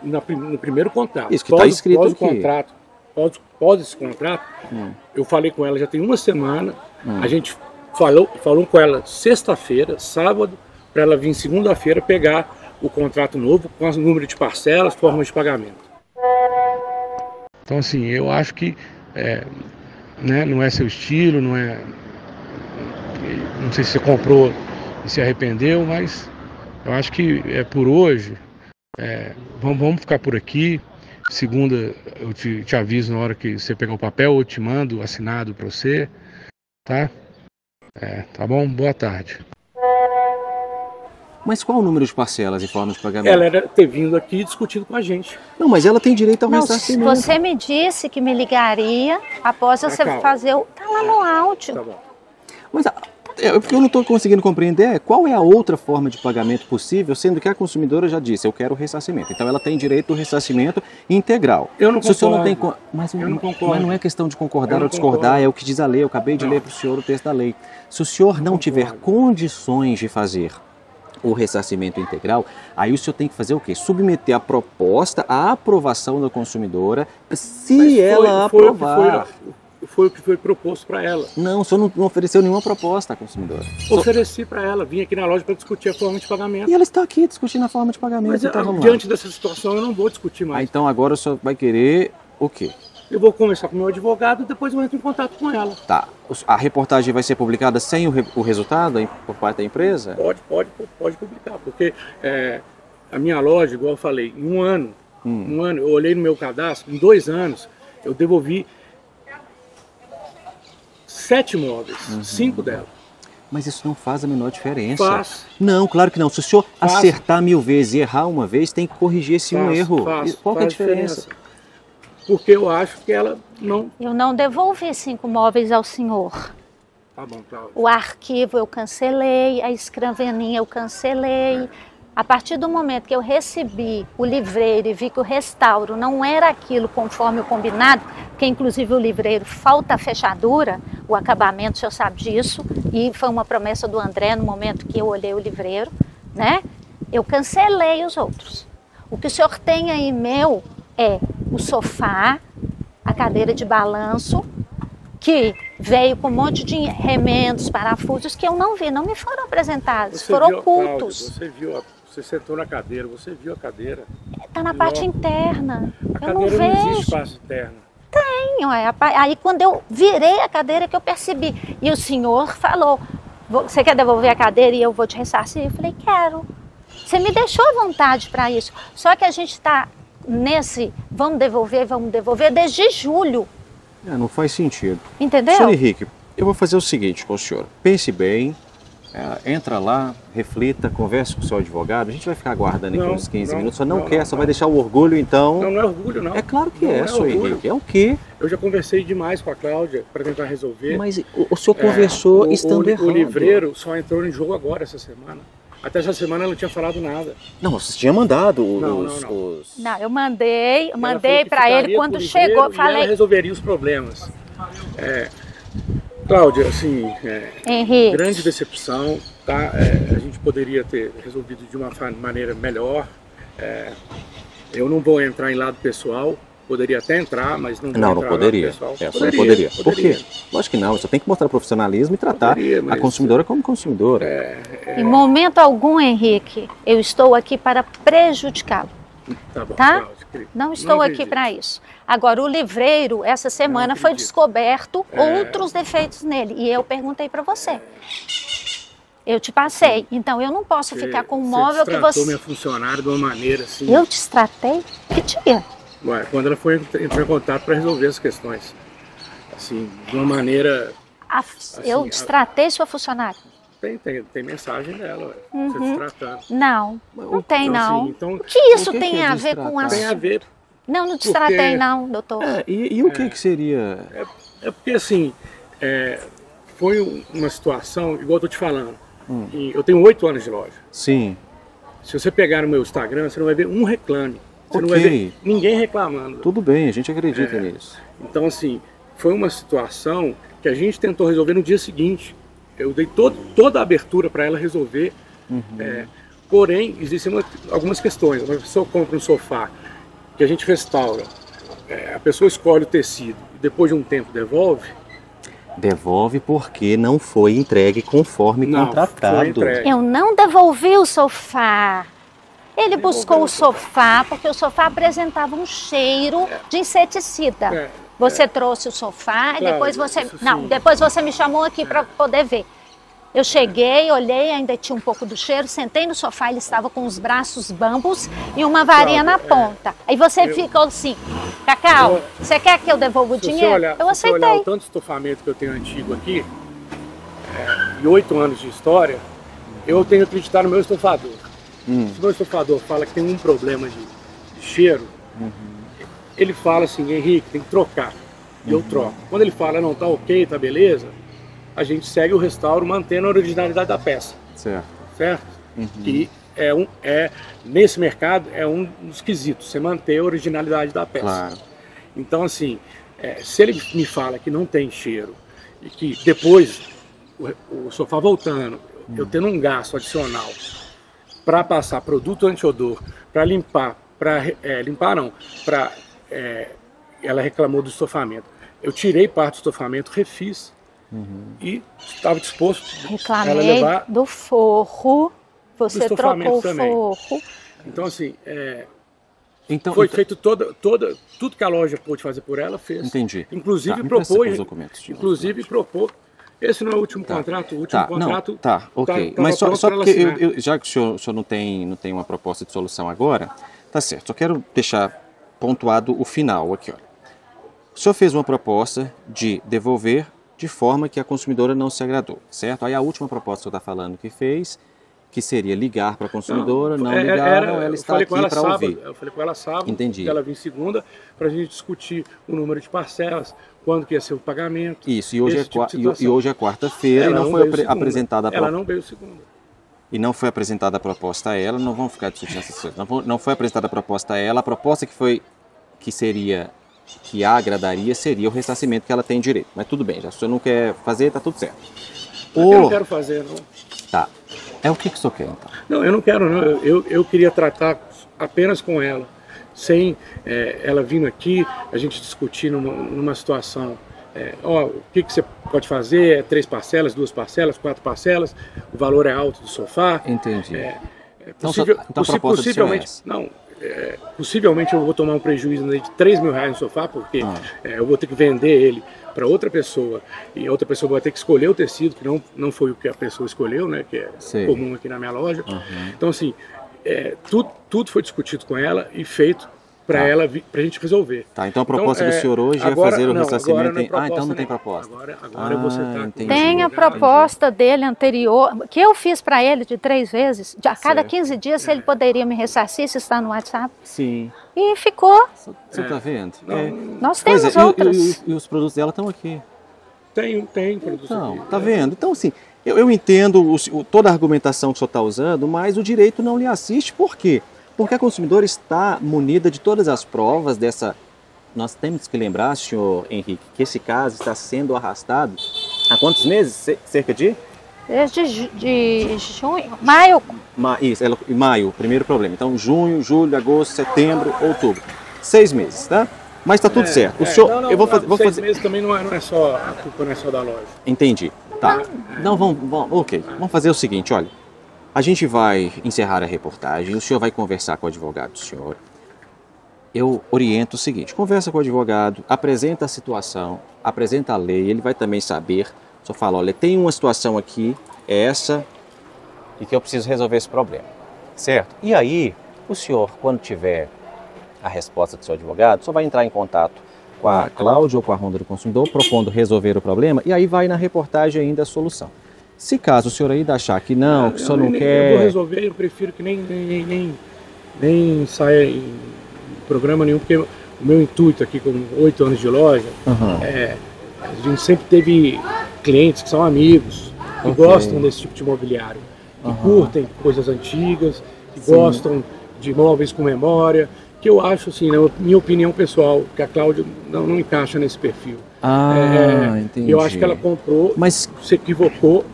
S4: no primeiro contrato.
S1: Isso que está escrito aqui.
S4: Pós esse contrato, eu falei com ela já tem uma semana, a gente falou com ela sexta-feira, sábado, para ela vir segunda-feira pegar o contrato novo com o número de parcelas, formas de pagamento.
S6: Então assim, eu acho que não é seu estilo, não sei se você comprou e se arrependeu, mas eu acho que por hoje, vamos ficar por aqui. Segunda eu te aviso na hora que você pegar o papel, eu te mando assinado para você, tá? Tá bom? Boa tarde.
S1: Mas qual o número de parcelas e formas de pagamento?
S4: Ela era ter vindo aqui e discutido com a gente.
S1: Não, mas ela tem direito ao ressarcimento.
S2: Você me disse que me ligaria após você fazer o... Tá lá no áudio.
S4: Tá bom.
S1: Mas o que eu não estou conseguindo compreender é qual é a outra forma de pagamento possível, sendo que a consumidora já disse, eu quero o ressarcimento. Então ela tem direito ao ressarcimento integral.
S4: Eu não concordo.
S1: Se o senhor não tem, mas não é questão de concordar ou discordar, é o que diz a lei. Eu acabei de ler para o senhor o texto da lei. Se o senhor não tiver condições de fazer o ressarcimento integral, aí o senhor tem que fazer o quê? Submeter a proposta à aprovação da consumidora, se ela aprovar.
S4: Foi o que foi proposto para ela.
S1: Não, o senhor não ofereceu nenhuma proposta à consumidora.
S4: Ofereci para ela, vim aqui na loja para discutir a forma de pagamento.
S1: E ela está aqui discutindo a forma de pagamento.
S4: Mas
S1: então,
S4: diante dessa situação eu não vou discutir mais.
S1: Então agora o senhor vai querer o quê?
S4: Eu vou conversar com o meu advogado e depois eu entro em contato com ela.
S1: Tá. A reportagem vai ser publicada sem o resultado por parte da empresa?
S4: Pode publicar, porque a minha loja, igual eu falei, em um ano, eu olhei no meu cadastro, em 2 anos, eu devolvi 7 móveis, 5 dela.
S1: Mas isso não faz a menor diferença.
S4: Faz.
S1: Não, claro que não. Se o senhor acertar 1000 vezes e errar uma vez, tem que corrigir esse erro. Qual que é a diferença?
S4: Porque eu acho que ela não...
S2: Eu não devolvi 5 móveis ao senhor.
S4: Tá bom, Cláudia.
S2: O arquivo eu cancelei, a escrivaninha eu cancelei. A partir do momento que eu recebi o livreiro e vi que o restauro não era aquilo conforme o combinado, porque inclusive o livreiro falta a fechadura, o acabamento, o senhor sabe disso, e foi uma promessa do André no momento que eu olhei o livreiro, né? Eu cancelei os outros. O que o senhor tem aí meu é o sofá, a cadeira de balanço, que veio com um monte de remendos, parafusos que eu não vi, não me foram apresentados, foram ocultos.
S4: Cláudia, você sentou na cadeira, você viu a cadeira.
S2: Está na parte interna, eu não
S4: vejo. A cadeira não existe espaço interno.
S2: Tem, aí quando eu virei a cadeira que eu percebi, e o senhor falou, você quer devolver a cadeira e eu vou te ressarcir? Eu falei, quero. Você me deixou à vontade para isso, só que a gente está nesse vamos devolver desde julho.
S1: Não faz sentido.
S2: Entendeu?
S1: Senhor Henrique, eu vou fazer o seguinte com o senhor. Pense bem, Entra lá, reflita, converse com o seu advogado. A gente vai ficar aguardando aqui uns 15 minutos. Só não quer, só vai deixar o orgulho, então...
S4: Não é orgulho, não.
S1: É claro que
S4: não
S1: senhor Henrique. É o quê?
S4: Eu já conversei demais com a Cláudia para tentar resolver.
S1: Mas o senhor conversou estando errado.
S4: O livreiro só entrou em jogo agora, essa semana. Até essa semana ela não tinha falado nada.
S1: Não, você tinha mandado
S2: Não, eu mandei para ele quando chegou, falei...
S4: ela resolveria os problemas. Cláudia, assim,
S2: Henrique,
S4: grande decepção, tá? A gente poderia ter resolvido de uma maneira melhor. Eu não vou entrar em lado pessoal, poderia até entrar, mas não vou entrar
S1: não poderia.
S4: Lado pessoal.
S1: Só não poderia. Por quê? Lógico que não, você tem que mostrar profissionalismo e tratar a consumidora como consumidora.
S2: em momento algum, Henrique, eu estou aqui para prejudicá-lo.
S4: Tá bom,
S2: Tá?
S4: Cláudia, querida.
S2: Não estou aqui para isso. Agora, o livreiro, essa semana foi descoberto outros defeitos nele. E eu perguntei para você. Eu te passei. Então, eu não posso ficar com um móvel que você...
S4: Você minha funcionária de uma maneira assim...
S2: Eu te tratei? Que dia?
S4: Ué, quando ela entrou em contato para resolver as questões. Assim, de uma maneira...
S2: Eu destratei sua funcionária?
S4: Tem mensagem dela, você destratando.
S2: Não tem,
S4: então,
S2: não.
S4: Assim, então,
S2: o que isso tem a ver com a...
S4: Tem a ver.
S2: Não destratei não, doutor.
S1: E o que seria...
S4: Porque assim, foi uma situação, igual eu tô te falando, eu tenho 8 anos de loja.
S1: Sim.
S4: Se você pegar no meu Instagram, você não vai ver um reclame. Você não vai ver ninguém reclamando.
S1: Tudo bem, a gente acredita nisso.
S4: Então assim, foi uma situação que a gente tentou resolver no dia seguinte. Eu dei toda a abertura para ela resolver. Porém, existem algumas questões. Uma pessoa compra um sofá que a gente restaura, a pessoa escolhe o tecido e depois de um tempo devolve.
S1: Devolve porque não foi entregue conforme contratado.
S4: Foi entregue.
S2: Eu não devolvi o sofá. Ele buscou o sofá porque o sofá apresentava um cheiro de inseticida. Você trouxe o sofá e depois você... Não, depois você me chamou aqui para poder ver. Eu cheguei, olhei, ainda tinha um pouco do cheiro, sentei no sofá, ele estava com os braços bambos e uma varinha na ponta. Aí você ficou assim, Cacau, você quer que eu devolva o dinheiro? Eu aceitei.
S4: Se você olhar o tanto de estofamento que eu tenho antigo aqui, e 8 anos de história, eu tenho que acreditar no meu estofador. Se o meu estofador fala que tem um problema de cheiro, ele fala assim, Henrique, tem que trocar. E eu troco. Quando ele fala, não, tá ok, tá beleza, a gente segue o restauro mantendo a originalidade da peça. Certo? Que nesse mercado é um dos quesitos, você manter a originalidade da peça.
S1: Claro.
S4: Então assim, se ele me fala que não tem cheiro e que depois o sofá voltando, eu tendo um gasto adicional para passar produto anti-odor, para limpar, ela reclamou do estofamento. Eu tirei parte do estofamento, refiz e estava disposto a levar
S2: do forro, você trocou o forro.
S4: Então assim, foi feito tudo que a loja pôde fazer por ela, fez.
S1: Entendi.
S4: Inclusive propôs. Esse não é o último contrato, o último contrato...
S1: Ok. Mas só porque, já que o senhor não tem uma proposta de solução agora, tá certo. Só quero deixar pontuado o final aqui, ó. O senhor fez uma proposta de devolver de forma que a consumidora não se agradou, certo? Aí a última proposta que o senhor está falando que fez, que seria ligar para a consumidora, não ligaram, ela está aqui para ouvir.
S4: Eu falei com ela sábado,
S1: entendi.
S4: Que ela vinha segunda, para a gente discutir o número de parcelas, quando que ia ser o pagamento.
S1: Isso, e hoje é quarta-feira e não foi apresentada a proposta.
S4: Ela não veio segunda.
S1: E não foi apresentada a proposta a ela, não vamos ficar discutindo essas coisas. Não foi apresentada a proposta a ela, a proposta que a agradaria seria o ressarcimento que ela tem direito. Mas tudo bem, já se o senhor não quer fazer, tá tudo certo.
S4: Eu não quero fazer, não.
S1: Tá. É o que o senhor quer, então?
S4: Não, eu não quero, não. Eu queria tratar apenas com ela, sem ela vindo aqui, a gente discutir numa situação. O que você pode fazer? 3 parcelas, 2 parcelas, 4 parcelas, o valor é alto do sofá.
S1: Entendi.
S4: Então a proposta possivelmente, não. Possivelmente eu vou tomar um prejuízo de R$3.000 no sofá, porque eu vou ter que vender ele para outra pessoa, e a outra pessoa vai ter que escolher o tecido, que não foi o que a pessoa escolheu, né, que é comum aqui na minha loja. Então assim, tudo foi discutido com ela e feito para ela, para a gente resolver.
S1: Tá, então a proposta do senhor hoje é fazer o ressarcimento... Então não tem proposta.
S4: Agora você está...
S2: Tem a proposta dele anterior, que eu fiz para ele de 3 vezes, a cada 15 dias, se ele poderia me ressarcir, se está no WhatsApp.
S1: Sim.
S2: E ficou.
S1: Você está vendo?
S2: Nós temos outras.
S1: E os produtos dela estão aqui.
S4: Tem produtos aqui.
S1: Tá vendo? Então, assim, eu entendo toda a argumentação que o senhor está usando, mas o direito não lhe assiste. Por quê? Porque a consumidora está munida de todas as provas dessa... Nós temos que lembrar, senhor Henrique, que esse caso está sendo arrastado há quantos meses? Cerca de?
S2: Desde junho, maio.
S1: Isso, maio, primeiro problema. Então, junho, julho, agosto, setembro, outubro. 6 meses, tá? Mas está tudo certo. O senhor, eu vou fazer...
S4: 6 meses também não é só, a culpa não é só da loja.
S1: Entendi. Tá. Não, ok. Vamos fazer o seguinte, olha. A gente vai encerrar a reportagem, o senhor vai conversar com o advogado do senhor. Eu oriento o seguinte, conversa com o advogado, apresenta a situação, apresenta a lei, ele vai também saber. O senhor fala, olha, tem uma situação aqui, é essa, e que eu preciso resolver esse problema. Certo? E aí, o senhor, quando tiver a resposta do seu advogado, só vai entrar em contato com a Cláudia ou com a Ronda do Consumidor, propondo resolver o problema, e aí vai na reportagem ainda a solução. Se caso o senhor ainda achar que não, que o senhor não quer...
S4: Eu vou resolver, eu prefiro que nem saia em programa nenhum, porque o meu intuito aqui, com 8 anos de loja, a gente sempre teve clientes que são amigos, que gostam desse tipo de imobiliário, que curtem coisas antigas, que gostam de imóveis com memória, que eu acho, assim, na minha opinião pessoal, que a Cláudia não encaixa nesse perfil.
S1: Entendi.
S4: Eu acho que ela comprou, se equivocou.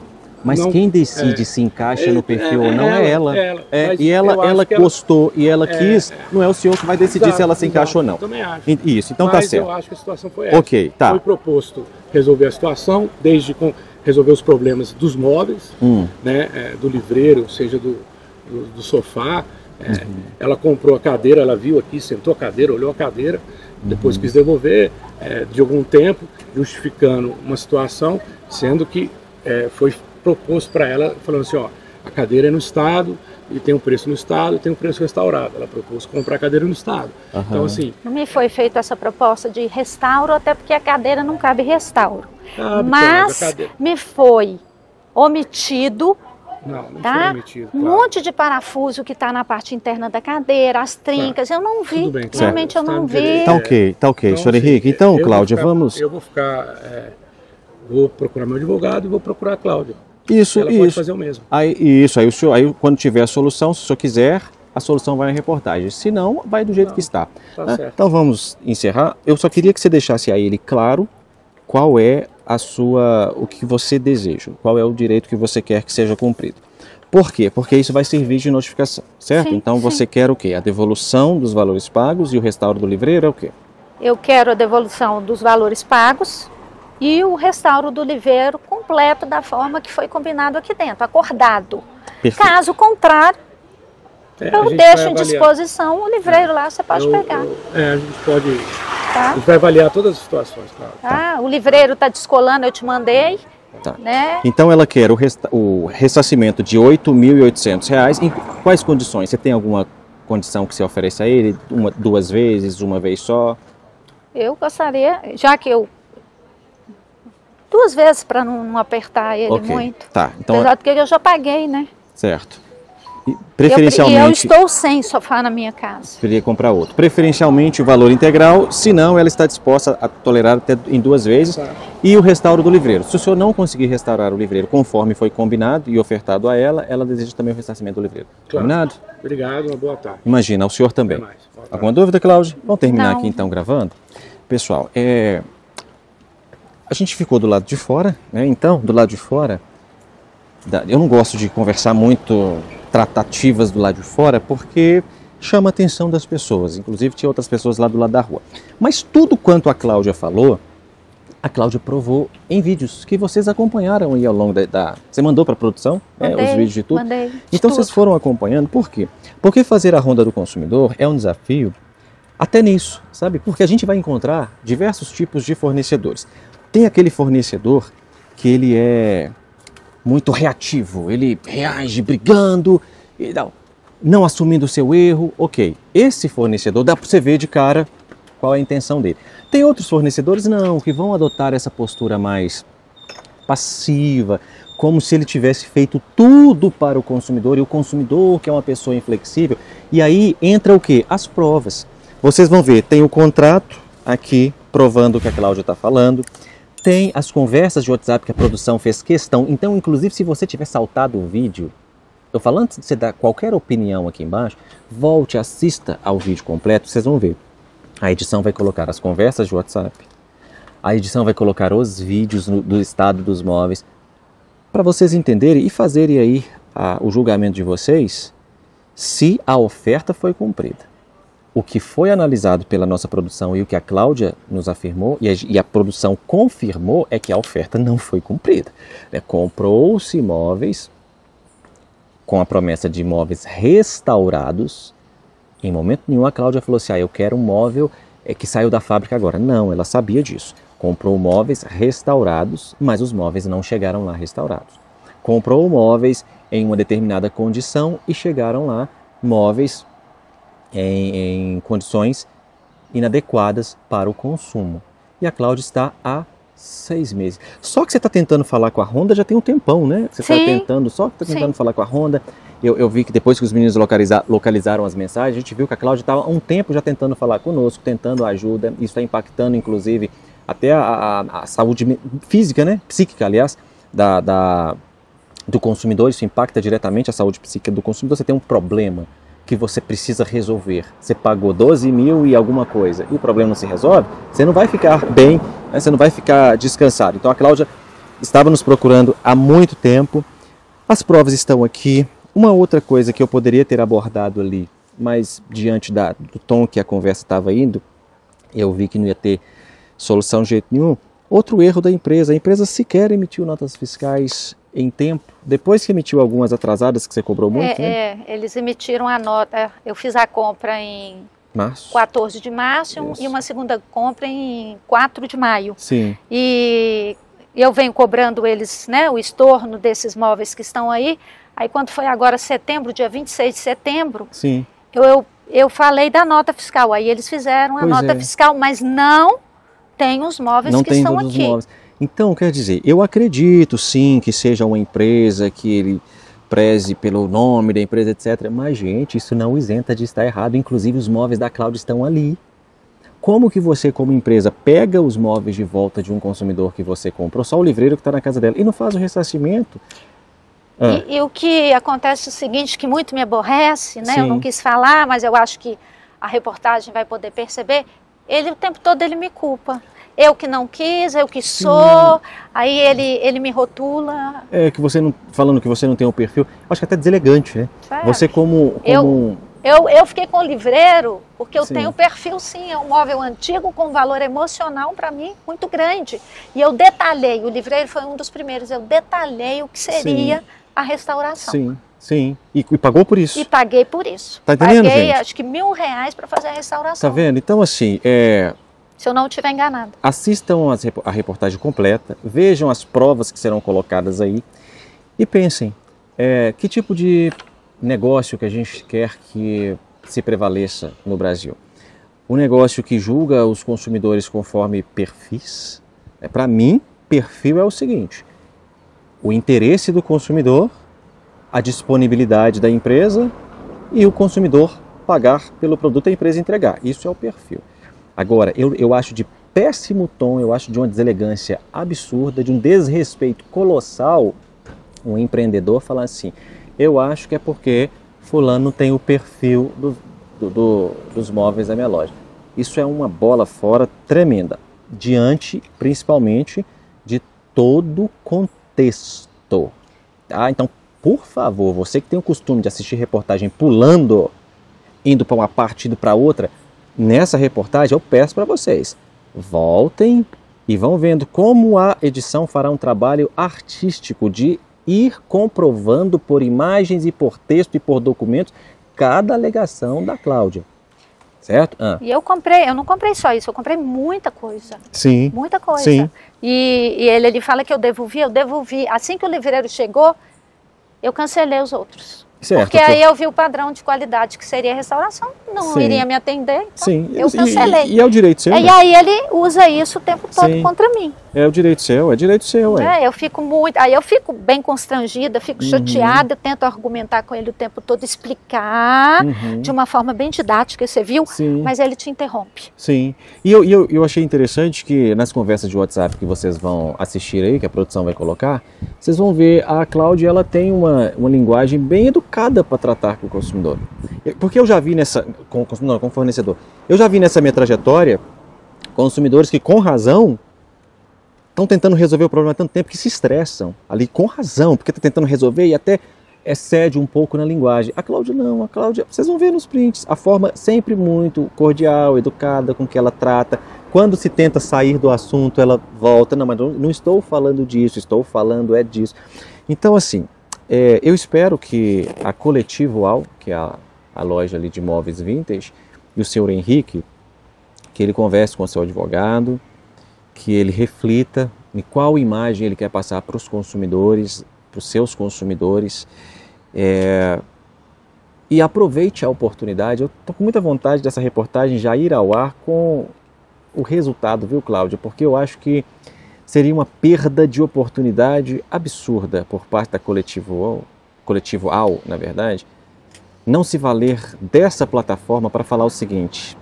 S1: Mas não, quem decide se encaixa no perfil ou não é ela. E ela gostou e ela quis, não é o senhor que vai decidir se ela se encaixa ou não.
S4: Eu também acho.
S1: Isso, então tá certo.
S4: Mas eu acho que a situação foi essa.
S1: Ok, tá.
S4: Foi proposto resolver a situação, desde resolver os problemas dos móveis, né, do livreiro, seja do sofá. Ela comprou a cadeira, ela viu aqui, sentou a cadeira, olhou a cadeira, depois quis devolver de algum tempo, justificando uma situação, sendo que foi proposto para ela, falando assim, ó, a cadeira é no estado, e tem um preço no estado, e tem um preço restaurado. Ela propôs comprar a cadeira no estado. Então, assim...
S2: Não me foi feita essa proposta de restauro, até porque a cadeira não cabe restauro. Mas me foi omitido,
S4: não
S2: tá?
S4: Foi omitido,
S2: um monte de parafuso que está na parte interna da cadeira, as trincas, eu não vi,
S4: bem,
S2: realmente eu não vi.
S1: Tá ok, então, senhor Henrique. Então, Cláudia, vamos...
S4: Eu vou ficar... vou procurar meu advogado e vou procurar a Cláudia.
S1: Isso.
S4: Pode fazer o mesmo.
S1: Aí o senhor, quando tiver a solução, se o senhor quiser, a solução vai na reportagem. Se não, vai do jeito que está.
S4: Tá certo.
S1: Então vamos encerrar. Eu só queria que você deixasse a ele claro qual é o que você deseja, qual é o direito que você quer que seja cumprido. Por quê? Porque isso vai servir de notificação, certo? Então você quer o quê? A devolução dos valores pagos e o restauro do livreiro é o quê?
S2: Eu quero a devolução dos valores pagos e o restauro do livreiro completo da forma que foi combinado aqui dentro, acordado. Perfeito. Caso contrário, eu deixo em disposição o livreiro lá, você pode pegar.
S4: A gente pode... A gente vai avaliar todas as situações, claro.
S2: O livreiro está descolando, eu te mandei.
S1: Tá.
S2: Né?
S1: Então ela quer o ressarcimento de R$ 8.800. Em quais condições? Você tem alguma condição que você ofereça a ele? 2 vezes, uma vez só?
S2: Eu gostaria, já que eu... 2 vezes para não apertar ele muito.
S1: Tá. Então,
S2: apesar do que eu já paguei, né?
S1: Certo. E, preferencialmente...
S2: eu estou sem sofá na minha casa.
S1: Queria comprar outro. Preferencialmente o valor integral, se não, ela está disposta a tolerar até em 2 vezes. Tá. E o restauro do livreiro. Se o senhor não conseguir restaurar o livreiro conforme foi combinado e ofertado a ela deseja também o ressarcimento do livreiro.
S4: Claro.
S1: Combinado?
S4: Obrigado, uma boa tarde.
S1: Imagina, ao senhor também. Alguma dúvida, Cláudia? Vamos terminar aqui então gravando? Pessoal, a gente ficou do lado de fora, né? Então, do lado de fora, eu não gosto de conversar muito tratativas do lado de fora, porque chama a atenção das pessoas, inclusive tinha outras pessoas lá do lado da rua. Mas tudo quanto a Cláudia falou, a Cláudia provou em vídeos que vocês acompanharam aí ao longo Você mandou para a produção os vídeos de tudo?
S2: Mandei.
S1: Então vocês foram acompanhando, por quê? Porque fazer a Ronda do Consumidor é um desafio até nisso, sabe? Porque a gente vai encontrar diversos tipos de fornecedores. Tem aquele fornecedor que ele é muito reativo, ele reage brigando e não. não assumindo o seu erro, ok. Esse fornecedor dá para você ver de cara qual é a intenção dele. Tem outros fornecedores, não, que vão adotar essa postura mais passiva, como se ele tivesse feito tudo para o consumidor, e o consumidor que é uma pessoa inflexível. E aí entra o quê? As provas. Vocês vão ver, tem o contrato aqui, provando o que a Cláudia está falando. Tem as conversas de WhatsApp que a produção fez questão. Então, inclusive, se você tiver saltado o vídeo, eu falo antes de você dar qualquer opinião aqui embaixo, volte, assista ao vídeo completo, vocês vão ver. A edição vai colocar as conversas de WhatsApp, a edição vai colocar os vídeos do estado dos móveis, para vocês entenderem e fazerem aí o julgamento de vocês, se a oferta foi cumprida. O que foi analisado pela nossa produção e o que a Cláudia nos afirmou, e a produção confirmou, é que a oferta não foi cumprida. Comprou-se imóveis com a promessa de imóveis restaurados. Em momento nenhum a Cláudia falou assim, eu quero um móvel que saiu da fábrica agora. Não, ela sabia disso. Comprou móveis restaurados, mas os móveis não chegaram lá restaurados. Comprou móveis em uma determinada condição e chegaram lá móveis em condições inadequadas para o consumo. E a Cláudia está há 6 meses. Só que você está tentando falar com a Honda já tem um tempão, né? Você está tentando falar com a Honda. Eu vi que depois que os meninos localizaram as mensagens, a gente viu que a Cláudia estava há um tempo já tentando falar conosco, tentando ajuda. Isso está impactando, inclusive, até a saúde física, né? Psíquica, aliás, do consumidor. Isso impacta diretamente a saúde psíquica do consumidor. Você tem um problema que você precisa resolver. Você pagou 12 mil e alguma coisa e o problema não se resolve, você não vai ficar bem, né? Você não vai ficar descansado. Então a Cláudia estava nos procurando há muito tempo. As provas estão aqui. Uma outra coisa que eu poderia ter abordado ali, mas diante do tom que a conversa estava indo, eu vi que não ia ter solução de jeito nenhum. Outro erro da empresa, a empresa sequer emitiu notas fiscais em tempo, depois que emitiu algumas atrasadas que você cobrou muito, né?
S2: Eles emitiram a nota, eu fiz a compra em março. 14 de março e uma segunda compra em 4 de maio.
S1: Sim.
S2: E eu venho cobrando eles, né, o estorno desses móveis que estão aí. Aí quando foi agora setembro, dia 26 de setembro,
S1: sim,
S2: eu falei da nota fiscal. Aí eles fizeram a nota fiscal, mas não tem os móveis que estão aqui.
S1: Então, quer dizer, eu acredito sim que seja uma empresa, que ele preze pelo nome da empresa, etc. Mas, gente, isso não isenta de estar errado. Inclusive, os móveis da Cláudia estão ali. Como que você, como empresa, pega os móveis de volta de um consumidor que você comprou, só o livreiro que está na casa dela, e não faz o ressarcimento?
S2: E o que acontece é o seguinte, que muito me aborrece, né?
S1: Sim.
S2: Eu não quis falar, mas eu acho que a reportagem vai poder perceber. Ele, o tempo todo, ele me culpa. Eu que não quis, eu que sou, aí ele me rotula.
S1: Que você não, falando que você não tem um perfil, acho que até deselegante, né?
S2: Certo.
S1: Você como...
S2: Eu fiquei com o livreiro, porque eu tenho perfil sim, é um móvel antigo com valor emocional para mim muito grande. E eu detalhei, o livreiro foi um dos primeiros, eu detalhei o que seria a restauração.
S1: Sim, sim. E pagou por isso?
S2: E paguei por isso.
S1: Tá entendendo,
S2: paguei,
S1: gente?
S2: acho que R$1.000 para fazer a restauração.
S1: Tá vendo? Então, assim,
S2: se eu não estiver enganado.
S1: Assistam a reportagem completa, vejam as provas que serão colocadas aí e pensem, que tipo de negócio que a gente quer que se prevaleça no Brasil? Um negócio que julga os consumidores conforme perfis? Para mim, perfil é o seguinte: o interesse do consumidor, a disponibilidade da empresa e o consumidor pagar pelo produto e a empresa entregar. Isso é o perfil. Agora, eu acho de péssimo tom, eu acho de uma deselegância absurda, de um desrespeito colossal, um empreendedor falar assim, eu acho que é porque fulano tem o perfil dos móveis da minha loja. Isso é uma bola fora tremenda, diante, principalmente, de todo o contexto. Tá? Então, por favor, você que tem o costume de assistir reportagem pulando, indo para uma parte, indo para outra, nessa reportagem eu peço para vocês, voltem e vão vendo como a edição fará um trabalho artístico de ir comprovando por imagens e por texto e por documentos cada alegação da Cláudia, certo?
S2: E eu não comprei só isso, eu comprei muita coisa.
S1: Sim.
S2: Muita coisa.
S1: Sim.
S2: E ele fala que eu devolvi, assim que o livreiro chegou, eu cancelei os outros.
S1: Certo.
S2: Porque aí eu vi o padrão de qualidade que seria a restauração, não
S1: Sim.
S2: iria me atender, então
S1: Sim.
S2: eu cancelei.
S1: E é o direito seu?
S2: E
S1: né?
S2: aí ele usa isso o tempo todo
S1: Sim.
S2: contra mim.
S1: É o direito seu, é direito seu.
S2: Eu fico aí eu fico bem constrangida, fico chateada, eu tento argumentar com ele o tempo todo, explicar de uma forma bem didática, você viu?
S1: Sim.
S2: Mas ele te interrompe.
S1: Sim. E eu achei interessante que nas conversas de WhatsApp que vocês vão assistir aí, que a produção vai colocar, vocês vão ver a Cláudia, ela tem uma linguagem bem educada para tratar com o consumidor. Porque eu já vi com o fornecedor, eu já vi nessa minha trajetória consumidores que com razão estão tentando resolver o problema há tanto tempo que se estressam ali com razão, porque está tentando resolver e até excede um pouco na linguagem. A Cláudia não, a Cláudia, vocês vão ver nos prints, a forma sempre muito cordial, educada com que ela trata. Quando se tenta sair do assunto, ela volta, não, mas não estou falando disso, estou falando disso. Então, assim, eu espero que a Coletivo Al, que é a loja ali de móveis vintage, e o senhor Henrique, que ele converse com o seu advogado, que ele reflita em qual imagem ele quer passar para os consumidores, para os seus consumidores, e aproveite a oportunidade. Eu estou com muita vontade dessa reportagem já ir ao ar com o resultado, viu, Cláudia? Porque eu acho que seria uma perda de oportunidade absurda por parte da Coletivo Al, na verdade, não se valer dessa plataforma para falar o seguinte: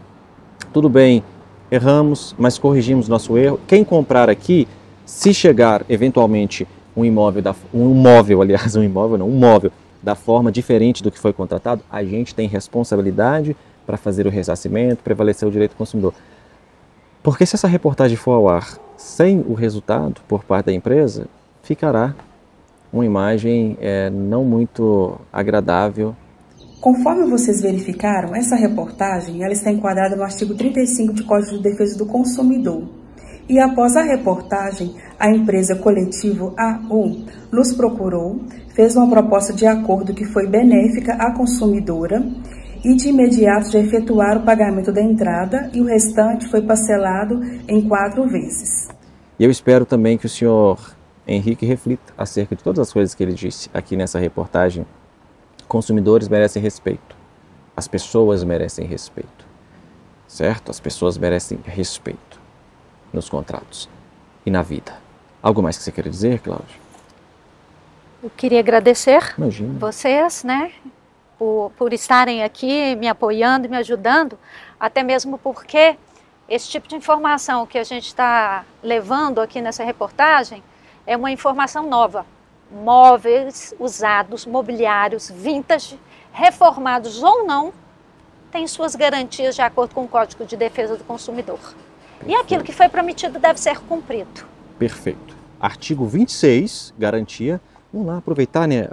S1: tudo bem, erramos, mas corrigimos nosso erro. Quem comprar aqui, se chegar eventualmente um móvel da forma diferente do que foi contratado, a gente tem responsabilidade para fazer o ressarcimento, prevalecer o direito do consumidor. Porque se essa reportagem for ao ar sem o resultado por parte da empresa, ficará uma imagem não muito agradável.
S7: Conforme vocês verificaram, essa reportagem ela está enquadrada no artigo 35 do Código de Defesa do Consumidor. E após a reportagem, a empresa Coletivo AU nos procurou, fez uma proposta de acordo que foi benéfica à consumidora e de imediato já efetuaram o pagamento da entrada e o restante foi parcelado em 4 vezes.
S1: E eu espero também que o senhor Henrique reflita acerca de todas as coisas que ele disse aqui nessa reportagem. Consumidores merecem respeito, as pessoas merecem respeito, certo? As pessoas merecem respeito nos contratos e na vida. Algo mais que você queira dizer, Cláudia?
S2: Eu queria agradecer
S1: Imagina.
S2: vocês, né, por estarem aqui me apoiando e me ajudando, até mesmo porque esse tipo de informação que a gente está levando aqui nessa reportagem é uma informação nova. Móveis usados, mobiliários, vintage, reformados ou não, têm suas garantias de acordo com o Código de Defesa do Consumidor. Perfeito. E aquilo que foi prometido deve ser cumprido.
S1: Perfeito. Artigo 26, garantia. Vamos lá aproveitar, né,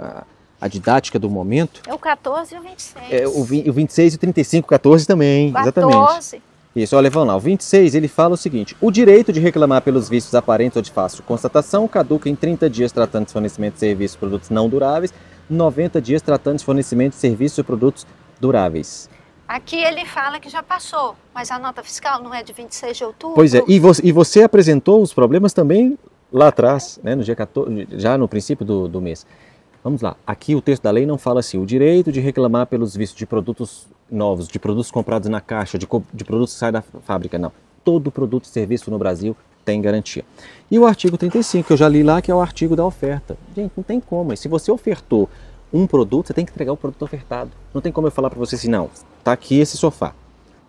S1: a didática do momento.
S2: É o 14 e o 26.
S1: O 26 e o 35, 14 também,
S2: 14.
S1: Exatamente. Isso, olha, vamos lá. O 26, ele fala o seguinte: o direito de reclamar pelos vícios aparentes ou de fácil constatação caduca em 30 dias tratando de fornecimento de serviços e produtos não duráveis, 90 dias tratando de fornecimento de serviços e produtos duráveis.
S2: Aqui ele fala que já passou, mas a nota fiscal não é de 26 de outubro.
S1: Pois é, e você apresentou os problemas também lá atrás, né, no dia 14, já no princípio do mês. Vamos lá, aqui o texto da lei não fala assim: o direito de reclamar pelos vícios de produtos novos, de produtos comprados na caixa, de produtos que saem da fábrica, não. Todo produto e serviço no Brasil tem garantia. E o artigo 35, que eu já li lá, que é o artigo da oferta. Gente, não tem como, mas se você ofertou um produto, você tem que entregar o produto ofertado. Não tem como eu falar para você assim: não, tá aqui esse sofá.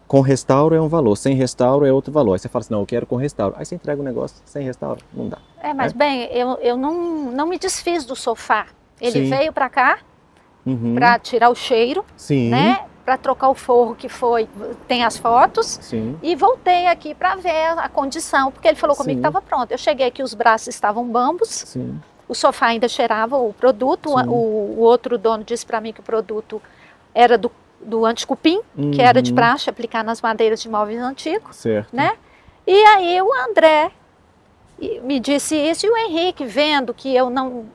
S1: Com restauro é um valor, sem restauro é outro valor. Aí você fala assim: não, eu quero com restauro. Aí você entrega o negócio sem restauro, não dá.
S2: Mas bem, eu não me desfiz do sofá. Ele veio para cá para tirar o cheiro, né? Para trocar o forro que tem as fotos.
S1: Sim.
S2: E voltei aqui para ver a condição, porque ele falou comigo que estava pronto. Eu cheguei aqui, os braços estavam bambos,
S1: Sim.
S2: O sofá ainda cheirava o produto, o outro dono disse para mim que o produto era do anticupim, que era de praxe, aplicar nas madeiras de móveis antigos,
S1: certo.
S2: Né? E aí o André me disse isso, e o Henrique, vendo que eu não...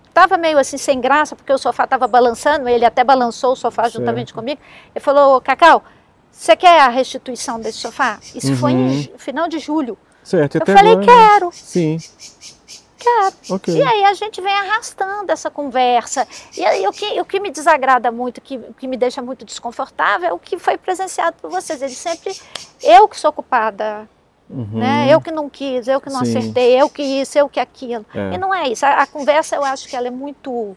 S2: Estava meio assim sem graça, porque o sofá estava balançando, ele até balançou o sofá juntamente comigo. Ele falou: Cacau, você quer a restituição desse sofá? Isso foi no final de julho.
S1: Certo,
S2: eu falei: quero.
S1: Sim.
S2: Quero.
S1: Ok.
S2: E aí a gente vem arrastando essa conversa. E aí o que me desagrada muito, o que me deixa muito desconfortável é o que foi presenciado por vocês. Eles sempre, eu que sou culpada, né? Eu que não quis, eu que não acertei, eu que isso, eu que aquilo. E não é isso. A conversa, eu acho que ela é muito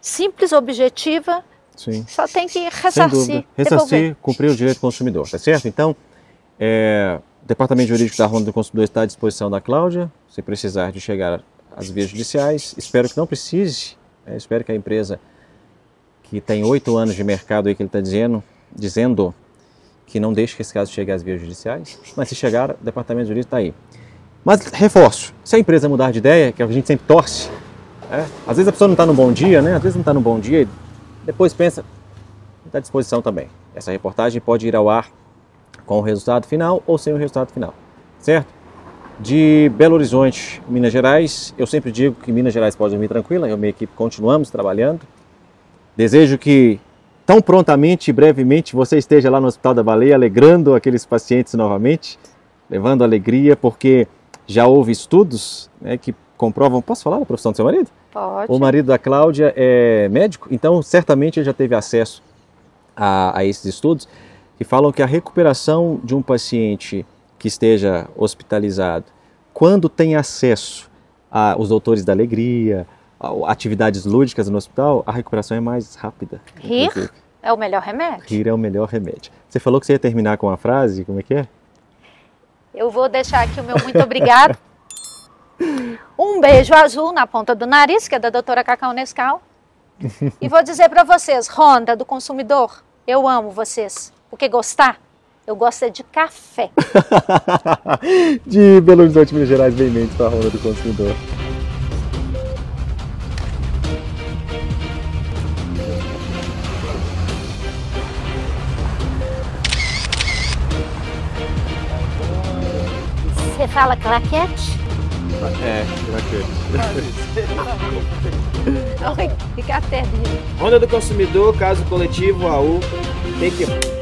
S2: simples, objetiva.
S1: Sim.
S2: Só tem que ressarcir,
S1: ressarcir, cumprir o direito do consumidor, tá certo? Então, o Departamento Jurídico da Ronda do Consumidor está à disposição da Cláudia, se precisar de chegar às vias judiciais. Espero que não precise, espero que a empresa que tem 8 anos de mercado aí que ele está dizendo que não deixe que esse caso chegue às vias judiciais, mas se chegar, o Departamento Jurídico está aí. Mas reforço, se a empresa mudar de ideia, que a gente sempre torce, às vezes a pessoa não está no bom dia, né? Às vezes não está no bom dia, depois pensa, está à disposição também. Essa reportagem pode ir ao ar com o resultado final ou sem o resultado final, certo? De Belo Horizonte, Minas Gerais, eu sempre digo que Minas Gerais pode dormir tranquila, eu e minha equipe continuamos trabalhando. Desejo que tão prontamente e brevemente você esteja lá no Hospital da Baleia alegrando aqueles pacientes novamente, levando alegria, porque já houve estudos, né, que comprovam... Posso falar da profissão do seu marido?
S2: Pode.
S1: O marido da Cláudia é médico, então certamente ele já teve acesso a esses estudos que falam que a recuperação de um paciente que esteja hospitalizado, quando tem acesso aos doutores da alegria, a atividades lúdicas no hospital, a recuperação é mais rápida.
S2: Rir é o melhor remédio.
S1: Rir é o melhor remédio. Você falou que você ia terminar com uma frase, como é que é?
S2: Eu vou deixar aqui o meu muito obrigado. Um beijo azul na ponta do nariz, que é da doutora Cacau Nescau. E vou dizer para vocês, Ronda do Consumidor, eu amo vocês. Porque gostar, eu gosto é de café.
S1: De Belo Horizonte, Minas Gerais, bem mente para a Ronda do Consumidor.
S2: Você fala claquete?
S1: Claquete.
S2: Fica até.
S8: Ronda do Consumidor, caso coletivo AU, tem que...